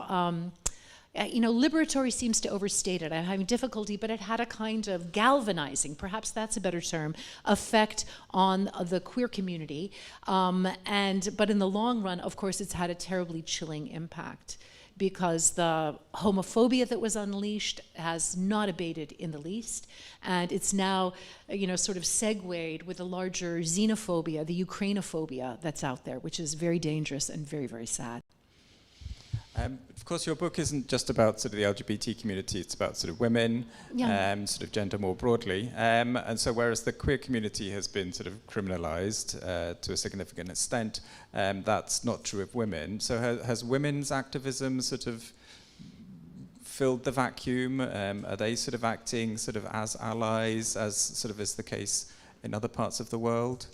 you know, liberatory seems to overstate it. I'm having difficulty, but it had a kind of galvanizing, perhaps that's a better term, effect on the queer community. But in the long run, of course, it's had a terribly chilling impact, because the homophobia that was unleashed has not abated in the least. And it's now, you know, sort of segued with a larger xenophobia, the Ukrainophobia that's out there, which is very dangerous and very, very sad. Of course, your book isn't just about sort of the LGBT community, it's about sort of women, sort of gender more broadly. And so whereas the queer community has been sort of criminalized to a significant extent, that's not true of women. So has women's activism sort of filled the vacuum? Are they sort of acting sort of as allies, as sort of is the case in other parts of the world?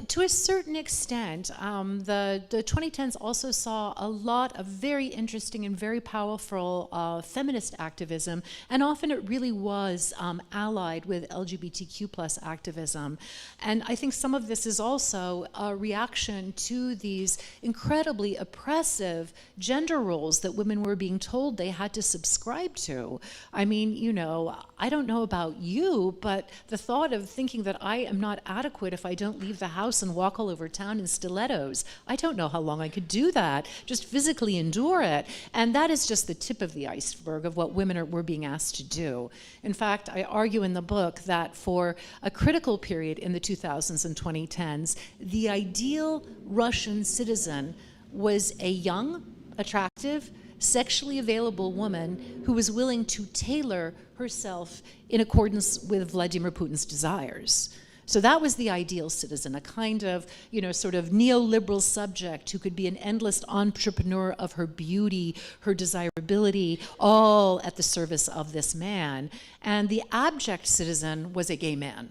To a certain extent, the 2010s also saw a lot of very interesting and very powerful feminist activism, and often it really was allied with LGBTQ plus activism. And I think some of this is also a reaction to these incredibly oppressive gender roles that women were being told they had to subscribe to. I mean, you know, I don't know about you, but the thought of thinking that I am not adequate if I don't leave the house and walk all over town in stilettos, I don't know how long I could do that, just physically endure it. And that is just the tip of the iceberg of what women were being asked to do. In fact, I argue in the book that for a critical period in the 2000s and 2010s, the ideal Russian citizen was a young, attractive, sexually available woman who was willing to tailor herself in accordance with Vladimir Putin's desires. So that was the ideal citizen, a kind of, you know, sort of neoliberal subject who could be an endless entrepreneur of her beauty, her desirability, all at the service of this man. And the abject citizen was a gay man.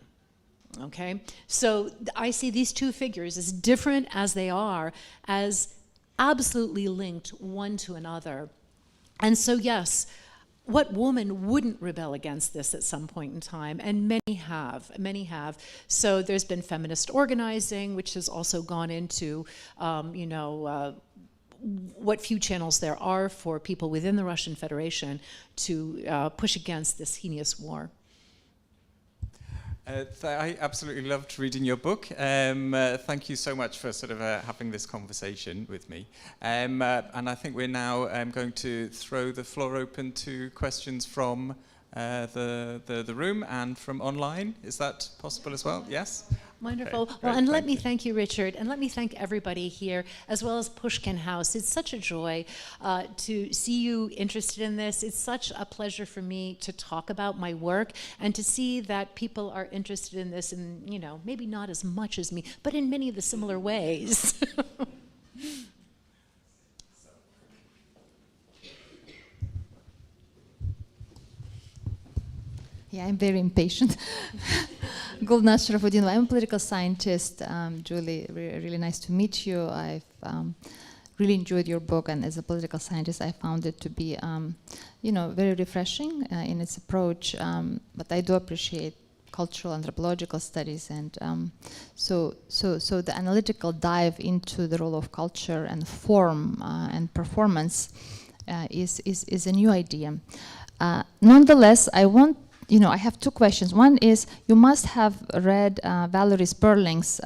Okay? So I see these two figures, as different as they are, as absolutely linked one to another. And so yes, what woman wouldn't rebel against this at some point in time? And many have. So there's been feminist organizing, which has also gone into, you know, what few channels there are for people within the Russian Federation to push against this heinous war. I absolutely loved reading your book. Thank you so much for sort of having this conversation with me. And I think we're now going to throw the floor open to questions from the room and from online. Is that possible as well? Yes? Wonderful. Okay, well, great, and let me thank you, Richard, and let me thank everybody here, as well as Pushkin House. It's such a joy to see you interested in this. It's such a pleasure for me to talk about my work and to see that people are interested in this, and, you know, maybe not as much as me, but in many of the similar ways. Yeah, I'm very impatient. Gulnaz Sharafuddinova. I'm a political scientist. Julie, really nice to meet you. I've really enjoyed your book, and as a political scientist, I found it to be, very refreshing in its approach. But I do appreciate cultural anthropological studies, and so the analytical dive into the role of culture and form and performance is a new idea. Nonetheless, I have two questions. One is, you must have read Valerie Sperling's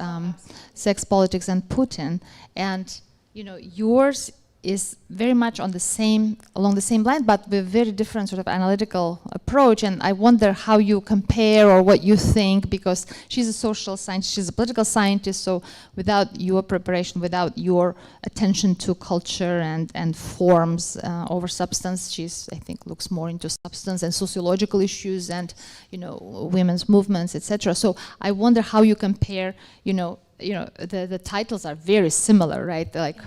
Sex, Politics, and Putin, and yours is very much along the same line, but with very different sort of analytical approach. And I wonder how you compare or what you think, because she's a social scientist, she's a political scientist, so without your preparation, without your attention to culture and forms over substance, I think, looks more into substance and sociological issues and, women's movements, etc. So I wonder how you compare, the titles are very similar, right? Like,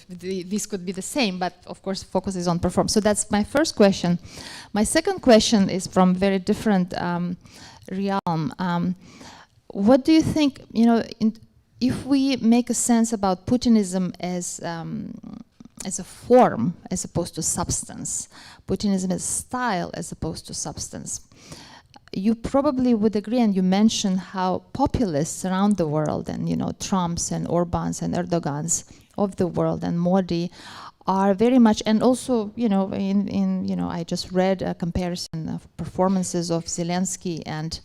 these could be the same, but of course focus is on performance. So that's my first question. My second question is from very different realm. What do you think, if we make a sense about Putinism as a form as opposed to substance, Putinism as style as opposed to substance, you probably would agree, and you mentioned how populists around the world, and Trumps and Orbans and Erdogans of the world and Modi are very much, and also I just read a comparison of performances of Zelensky and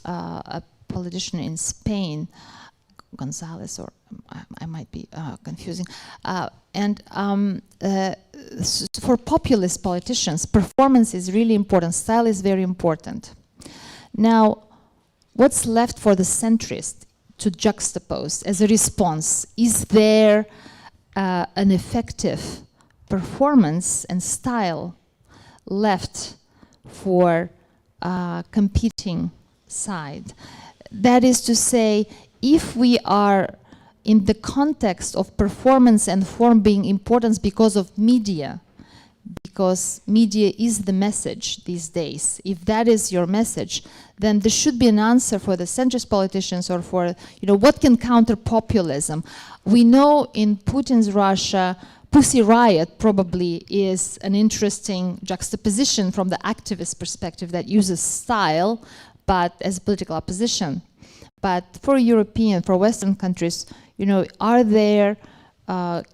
a politician in Spain, Gonzalez, or I might be confusing, for populist politicians, performance is really important, style is very important. Now, what's left for the centrist to juxtapose as a response? Is there an effective performance and style left for competing side? That is to say, if we are in the context of performance and form being important because of media, because media is the message these days, if that is your message, then there should be an answer for the centrist politicians, or for, what can counter populism. We know in Putin's Russia, Pussy Riot probably is an interesting juxtaposition from the activist perspective that uses style, but as political opposition. But for European, for Western countries, are there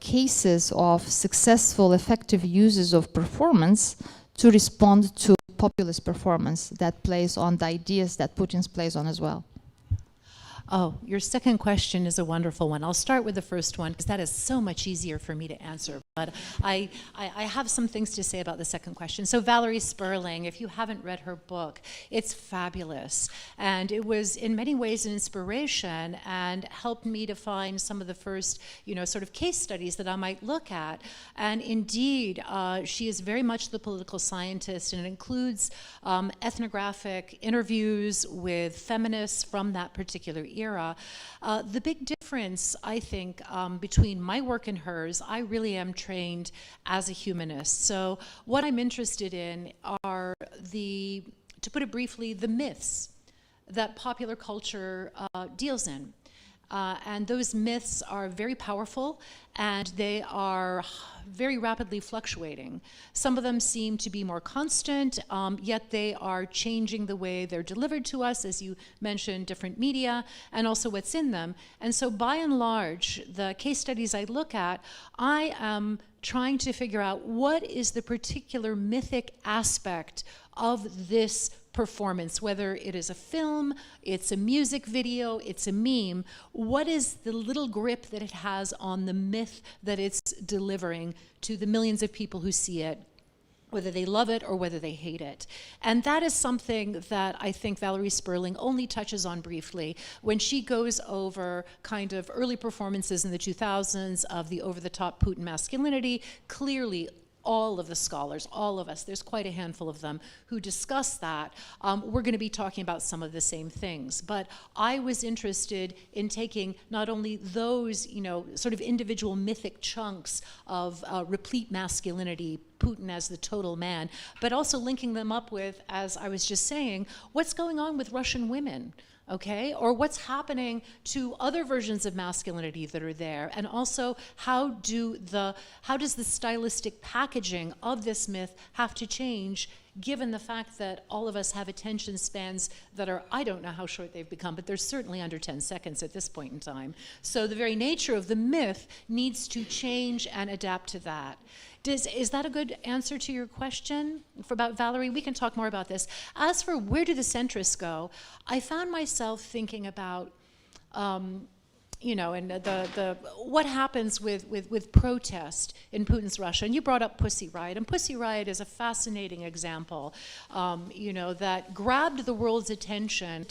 cases of successful, effective uses of performance to respond to populist performance that plays on the ideas that Putin's plays on as well? Oh, your second question is a wonderful one. I'll start with the first one, because that is so much easier for me to answer. But I have some things to say about the second question. So Valerie Sperling, if you haven't read her book, it's fabulous. And it was in many ways an inspiration and helped me to find some of the first, sort of case studies that I might look at. And indeed, she is very much the political scientist, and it includes ethnographic interviews with feminists from that particular era. The big difference, I think, between my work and hers, I really am trained as a humanist. So what I'm interested in are to put it briefly, the myths that popular culture deals in. And those myths are very powerful, and they are very rapidly fluctuating. Some of them seem to be more constant, yet they are changing the way they're delivered to us, as you mentioned, different media, and also what's in them. And so by and large, the case studies I look at, I am trying to figure out what is the particular mythic aspect of this performance, whether it is a film, it's a music video, it's a meme. What is the little grip that it has on the myth that it's delivering to the millions of people who see it, whether they love it or whether they hate it? And that is something that I think Valerie Sperling only touches on briefly when she goes over kind of early performances in the 2000s of the over-the-top Putin masculinity. Clearly, all of the scholars, all of us, there's quite a handful of them who discuss that, we're going to be talking about some of the same things. But I was interested in taking not only those, sort of individual mythic chunks of replete masculinity, Putin as the total man, but also linking them up with, as I was just saying, what's going on with Russian women? Okay, or what's happening to other versions of masculinity that are there, and also how does the stylistic packaging of this myth have to change, given the fact that all of us have attention spans that are, I don't know how short they've become, but they're certainly under 10 seconds at this point in time. So the very nature of the myth needs to change and adapt to that. Is that a good answer to your question about Valerie? We can talk more about this. As for where do the centrists go, I found myself thinking about, and what happens with protest in Putin's Russia. And you brought up Pussy Riot, and Pussy Riot is a fascinating example, that grabbed the world's attention.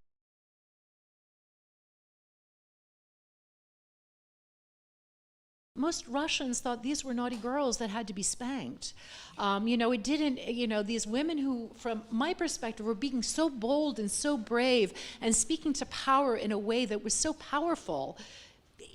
Most Russians thought these were naughty girls that had to be spanked. It didn't, these women who, from my perspective, were being so bold and so brave and speaking to power in a way that was so powerful,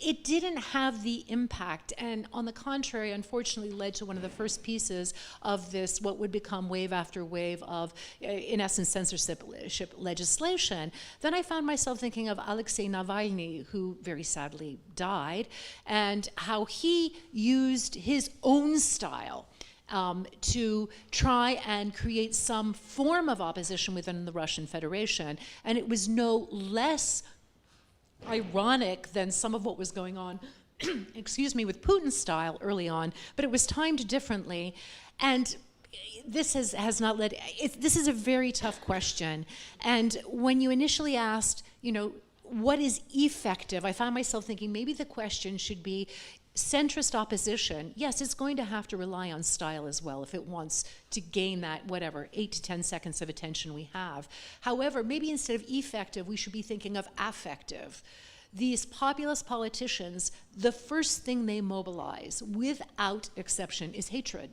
it didn't have the impact, and on the contrary, unfortunately led to one of the first pieces of this, what would become wave after wave of, in essence, censorship legislation. Then I found myself thinking of Alexei Navalny, who very sadly died, and how he used his own style to try and create some form of opposition within the Russian Federation, and it was no less ironic than some of what was going on, excuse me, with Putin's style early on, but it was timed differently. And this has not led, this is a very tough question. And when you initially asked, what is effective, I found myself thinking maybe the question should be centrist opposition. Yes, it's going to have to rely on style as well if it wants to gain that, 8 to 10 seconds of attention we have. However, maybe instead of effective, we should be thinking of affective. These populist politicians, the first thing they mobilize, without exception, is hatred.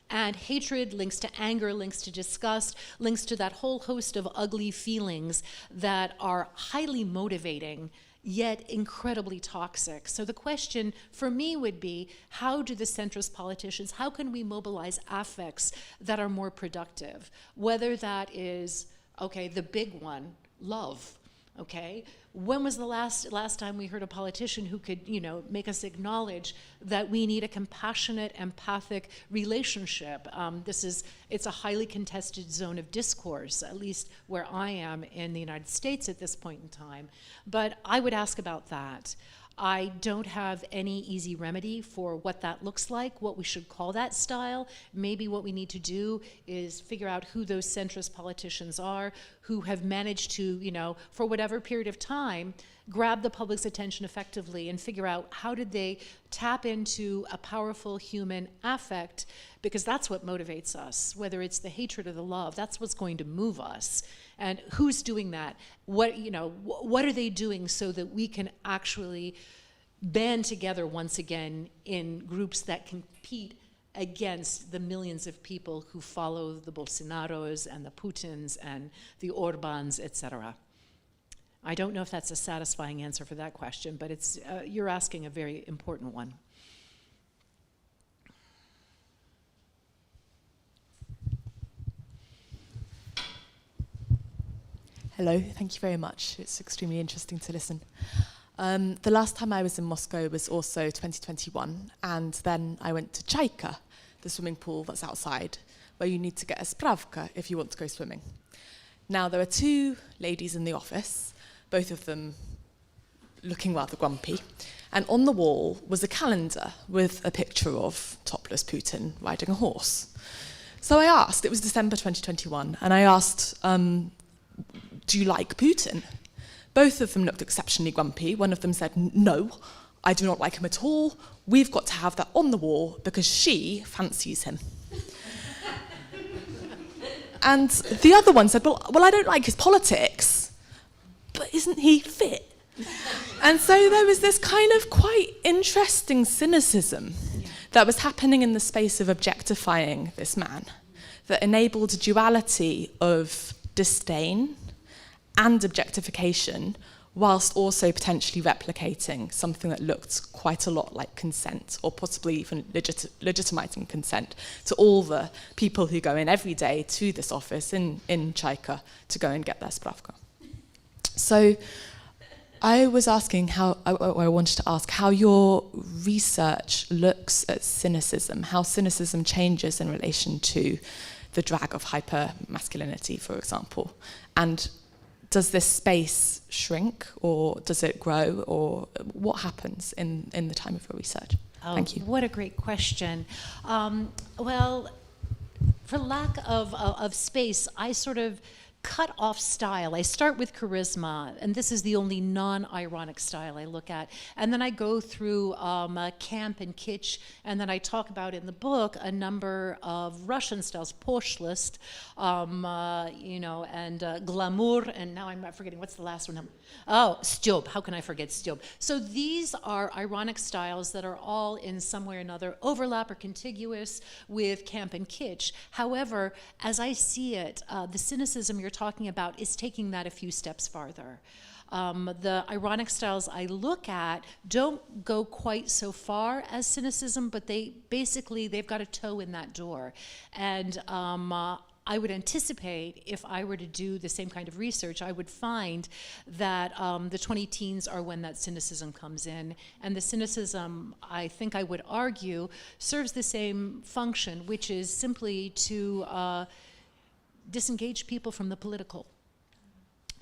And hatred links to anger, links to disgust, links to that whole host of ugly feelings that are highly motivating, yet incredibly toxic. So the question for me would be, how do the centrist politicians, how can we mobilize affects that are more productive? Whether that is, the big one, love, When was the last time we heard a politician who could, make us acknowledge that we need a compassionate, empathic relationship? It's a highly contested zone of discourse, at least where I am in the United States at this point in time. But I would ask about that. I don't have any easy remedy for what that looks like, what we should call that style. Maybe what we need to do is figure out who those centrist politicians are, who have managed to, for whatever period of time, grab the public's attention effectively and figure out how did they tap into a powerful human affect, because that's what motivates us, whether it's the hatred or the love, that's what's going to move us. And who's doing that? What are they doing so that we can actually band together once again in groups that compete against the millions of people who follow the Bolsonaros and the Putins and the Orbans, etc. I don't know if that's a satisfying answer for that question, but you're asking a very important one. Hello, thank you very much. It's extremely interesting to listen. The last time I was in Moscow was also 2021, and then I went to Chaika, the swimming pool that's outside, where you need to get a spravka if you want to go swimming. Now, there were two ladies in the office, both of them looking rather grumpy, and on the wall was a calendar with a picture of topless Putin riding a horse. So I asked, it was December 2021, and I asked, do you like Putin? Both of them looked exceptionally grumpy. One of them said, no, I do not like him at all. We've got to have that on the wall because she fancies him. And the other one said, well, I don't like his politics, but isn't he fit? And so there was this kind of quite interesting cynicism that was happening in the space of objectifying this man, that enabled a duality of disdain and objectification, whilst also potentially replicating something that looked quite a lot like consent, or possibly even legitimizing consent to all the people who go in every day to this office in Chaika to go and get their spravka. So I was asking I wanted to ask how your research looks at cynicism, how cynicism changes in relation to the drag of hyper-masculinity, for example. And does this space shrink, or does it grow, or what happens in the time of your research? Oh, thank you. What a great question. Well, for lack of space, I sort of cut off style. I start with charisma, and this is the only non-ironic style I look at. And then I go through camp and kitsch, and then I talk about in the book a number of Russian styles, poshlist, and glamour, and now I'm not forgetting, what's the last one? Oh, styob. How can I forget styob? So these are ironic styles that are all in some way or another overlap or contiguous with camp and kitsch. However, as I see it, the cynicism you're talking about is taking that a few steps farther. The ironic styles I look at don't go quite so far as cynicism, but they've got a toe in that door. And I would anticipate, if I were to do the same kind of research, I would find that the 20 teens are when that cynicism comes in. And the cynicism, I think I would argue, serves the same function, which is simply to disengage people from the political.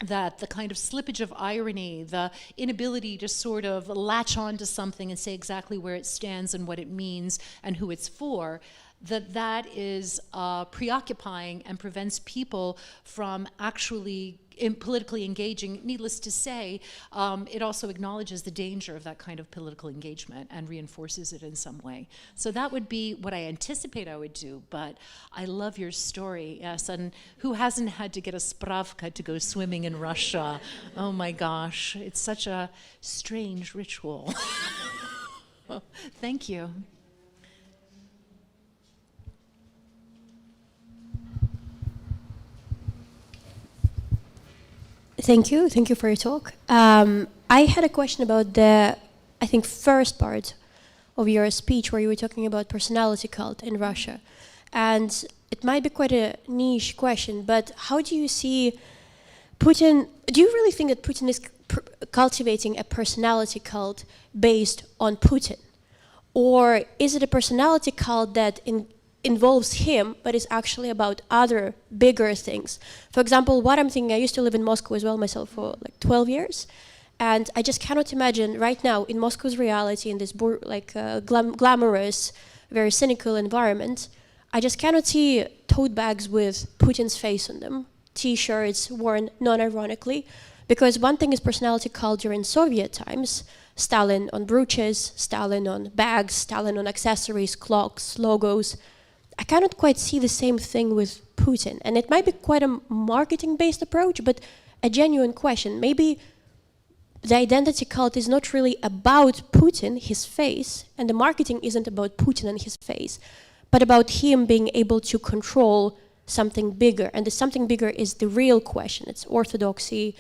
That the kind of slippage of irony, the inability to sort of latch on to something and say exactly where it stands and what it means and who it's for, that is preoccupying and prevents people from actually politically engaging. Needless to say, it also acknowledges the danger of that kind of political engagement and reinforces it in some way. So that would be what I anticipate I would do, but I love your story, yes, and who hasn't had to get a spravka to go swimming in Russia? Oh my gosh, it's such a strange ritual. Thank you. Thank you for your talk. I had a question about the, I think, first part of your speech where you were talking about personality cult in Russia. And it might be quite a niche question, but how do you see Putin, do you really think that Putin is cultivating a personality cult based on Putin? Or is it a personality cult that involves him, but is actually about other bigger things? For example, what I'm thinking, I used to live in Moscow as well myself for like 12 years, and I just cannot imagine right now in Moscow's reality, in this glamorous, very cynical environment, I just cannot see tote bags with Putin's face on them, t-shirts worn non-ironically, because one thing is personality cult during Soviet times, Stalin on brooches, Stalin on bags, Stalin on accessories, clocks, logos. I cannot quite see the same thing with Putin. And it might be quite a marketing-based approach, but a genuine question. Maybe the identity cult is not really about Putin, his face, and the marketing isn't about Putin and his face, but about him being able to control something bigger. And the something bigger is the real question. It's orthodoxy,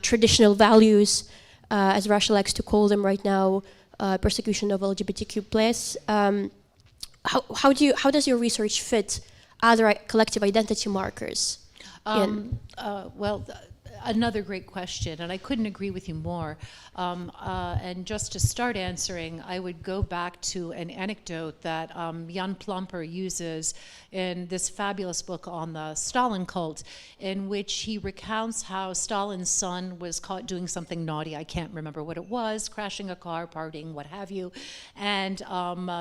traditional values, as Russia likes to call them right now, persecution of LGBTQ+. How does your research fit other collective identity markers? Well, another great question, and I couldn't agree with you more. And just to start answering, I would go back to an anecdote that Jan Plumper uses in this fabulous book on the Stalin cult, in which he recounts how Stalin's son was caught doing something naughty. I can't remember what it was, crashing a car, partying, what have you. And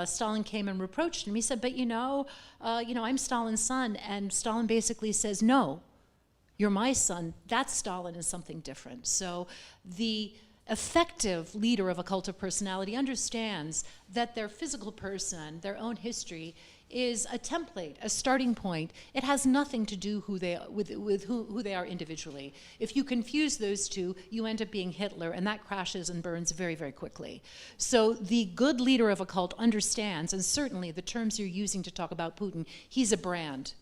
Stalin came and reproached him. He said, but I'm Stalin's son. And Stalin basically says, no, you're my son. That Stalin is something different. So the effective leader of a cult of personality understands that their physical person, their own history, is a template, a starting point. It has nothing to do with who they are individually. If you confuse those two, you end up being Hitler, and that crashes and burns very, very quickly. So the good leader of a cult understands, and certainly the terms you're using to talk about Putin, he's a brand,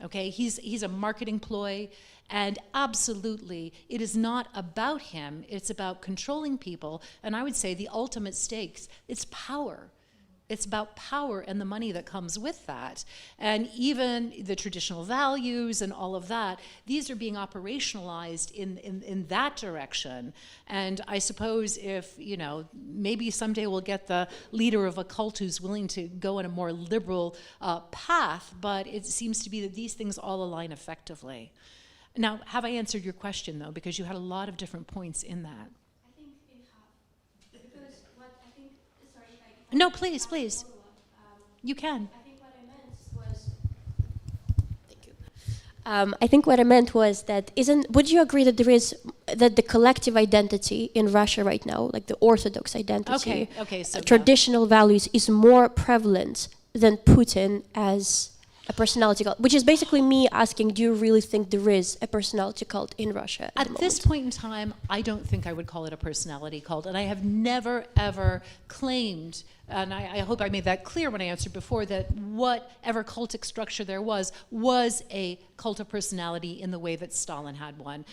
okay? He's a marketing ploy, and absolutely, it is not about him, it's about controlling people, and I would say the ultimate stakes, it's power. It's about power and the money that comes with that. And even the traditional values and all of that, these are being operationalized in that direction. And I suppose if, you know, maybe someday we'll get the leader of a cult who's willing to go in a more liberal path, but it seems to be that these things all align effectively. Now, have I answered your question, though? Because you had a lot of different points in that. No, please, please. You can. I think what I meant was. Thank you. I think what I meant was that would you agree that that the collective identity in Russia right now, like the Orthodox identity, so traditional values, is more prevalent than Putin as a personality cult, which is basically me asking, do you really think there is a personality cult in Russia at this point in time, I don't think I would call it a personality cult, and I have never, ever claimed, and I hope I made that clear when I answered before, that whatever cultic structure there was a cult of personality in the way that Stalin had one.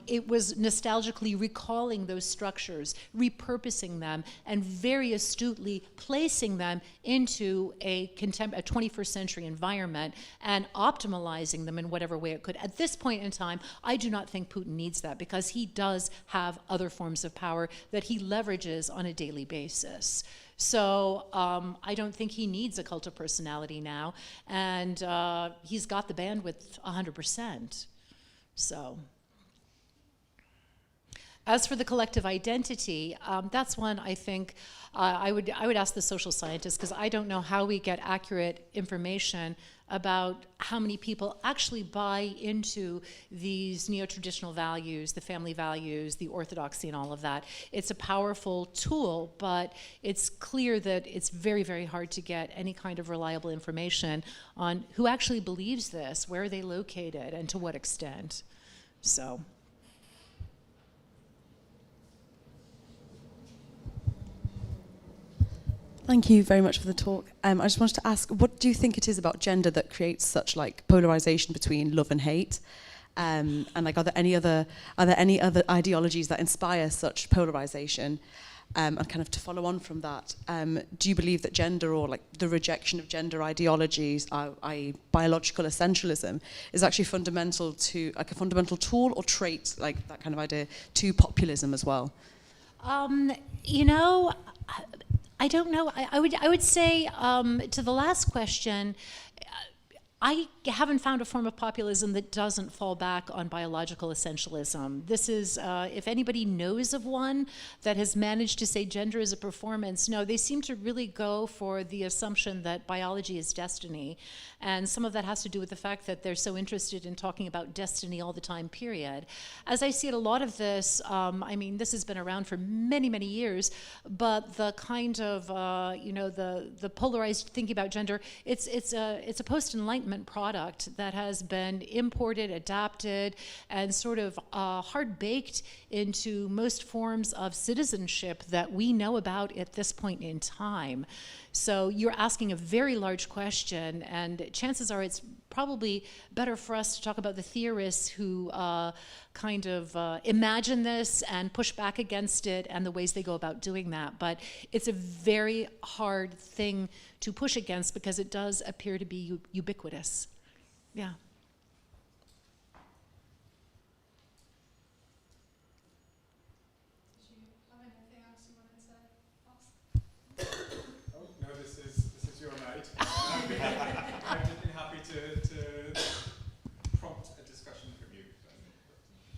It was nostalgically recalling those structures, repurposing them, and very astutely placing them into a 21st century environment and optimizing them in whatever way it could. At this point in time, I do not think Putin needs that, because he does have other forms of power that he leverages on a daily basis. So I don't think he needs a cult of personality now, and he's got the bandwidth 100%. So, as for the collective identity, that's one I think I would ask the social scientists, because I don't know how we get accurate information about how many people actually buy into these neo-traditional values, the family values, the orthodoxy, and all of that. It's a powerful tool, but it's clear that it's very, very hard to get any kind of reliable information on who actually believes this, where are they located, and to what extent. So. Thank you very much for the talk. I just wanted to ask, what do you think it is about gender that creates such like polarization between love and hate? And like, are there any other ideologies that inspire such polarization? And kind of to follow on from that, do you believe that gender, or like the rejection of gender ideologies, i.e. biological essentialism, is actually fundamental to, like a fundamental tool or trait, like that kind of idea, to populism as well? You know, I don't know. I would say to the last question, I haven't found a form of populism that doesn't fall back on biological essentialism. This is, if anybody knows of one that has managed to say gender is a performance, no, they seem to really go for the assumption that biology is destiny. And some of that has to do with the fact that they're so interested in talking about destiny all the time, period. As I see it, a lot of this, I mean, this has been around for many, many years, but the kind of, you know, the polarized thinking about gender, it's a post-Enlightenment product that has been imported, adapted, and sort of hard-baked into most forms of citizenship that we know about at this point in time. So you're asking a very large question, and chances are it's probably better for us to talk about the theorists who kind of imagine this and push back against it and the ways they go about doing that. But it's a very hard thing to push against because it does appear to be ubiquitous. Yeah.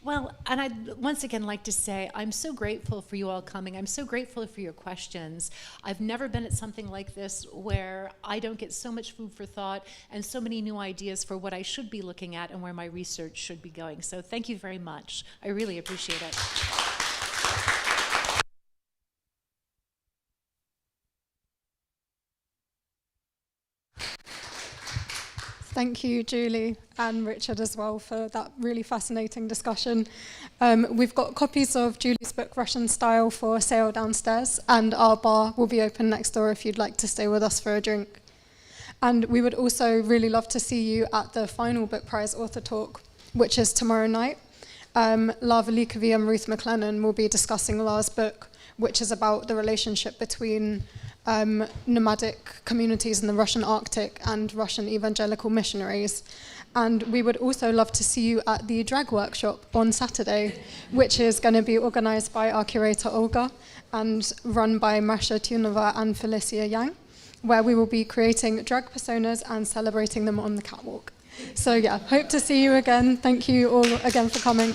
Well, and I'd once again like to say I'm so grateful for you all coming. I'm so grateful for your questions. I've never been at something like this where I don't get so much food for thought and so many new ideas for what I should be looking at and where my research should be going. So thank you very much. I really appreciate it. thank you, Julie and Richard as well, for that really fascinating discussion. We've got copies of Julie's book, Russian Style, for sale downstairs, and our bar will be open next door if you'd like to stay with us for a drink. And we would also really love to see you at the final Book Prize author talk, which is tomorrow night. Lava Likovi and Ruth McLennan will be discussing Lara's book, which is about the relationship between nomadic communities in the Russian Arctic and Russian evangelical missionaries. And we would also love to see you at the drag workshop on Saturday, which is going to be organised by our curator Olga and run by Masha Tunova and Felicia Yang, where we will be creating drag personas and celebrating them on the catwalk. So yeah, hope to see you again. Thank you all again for coming.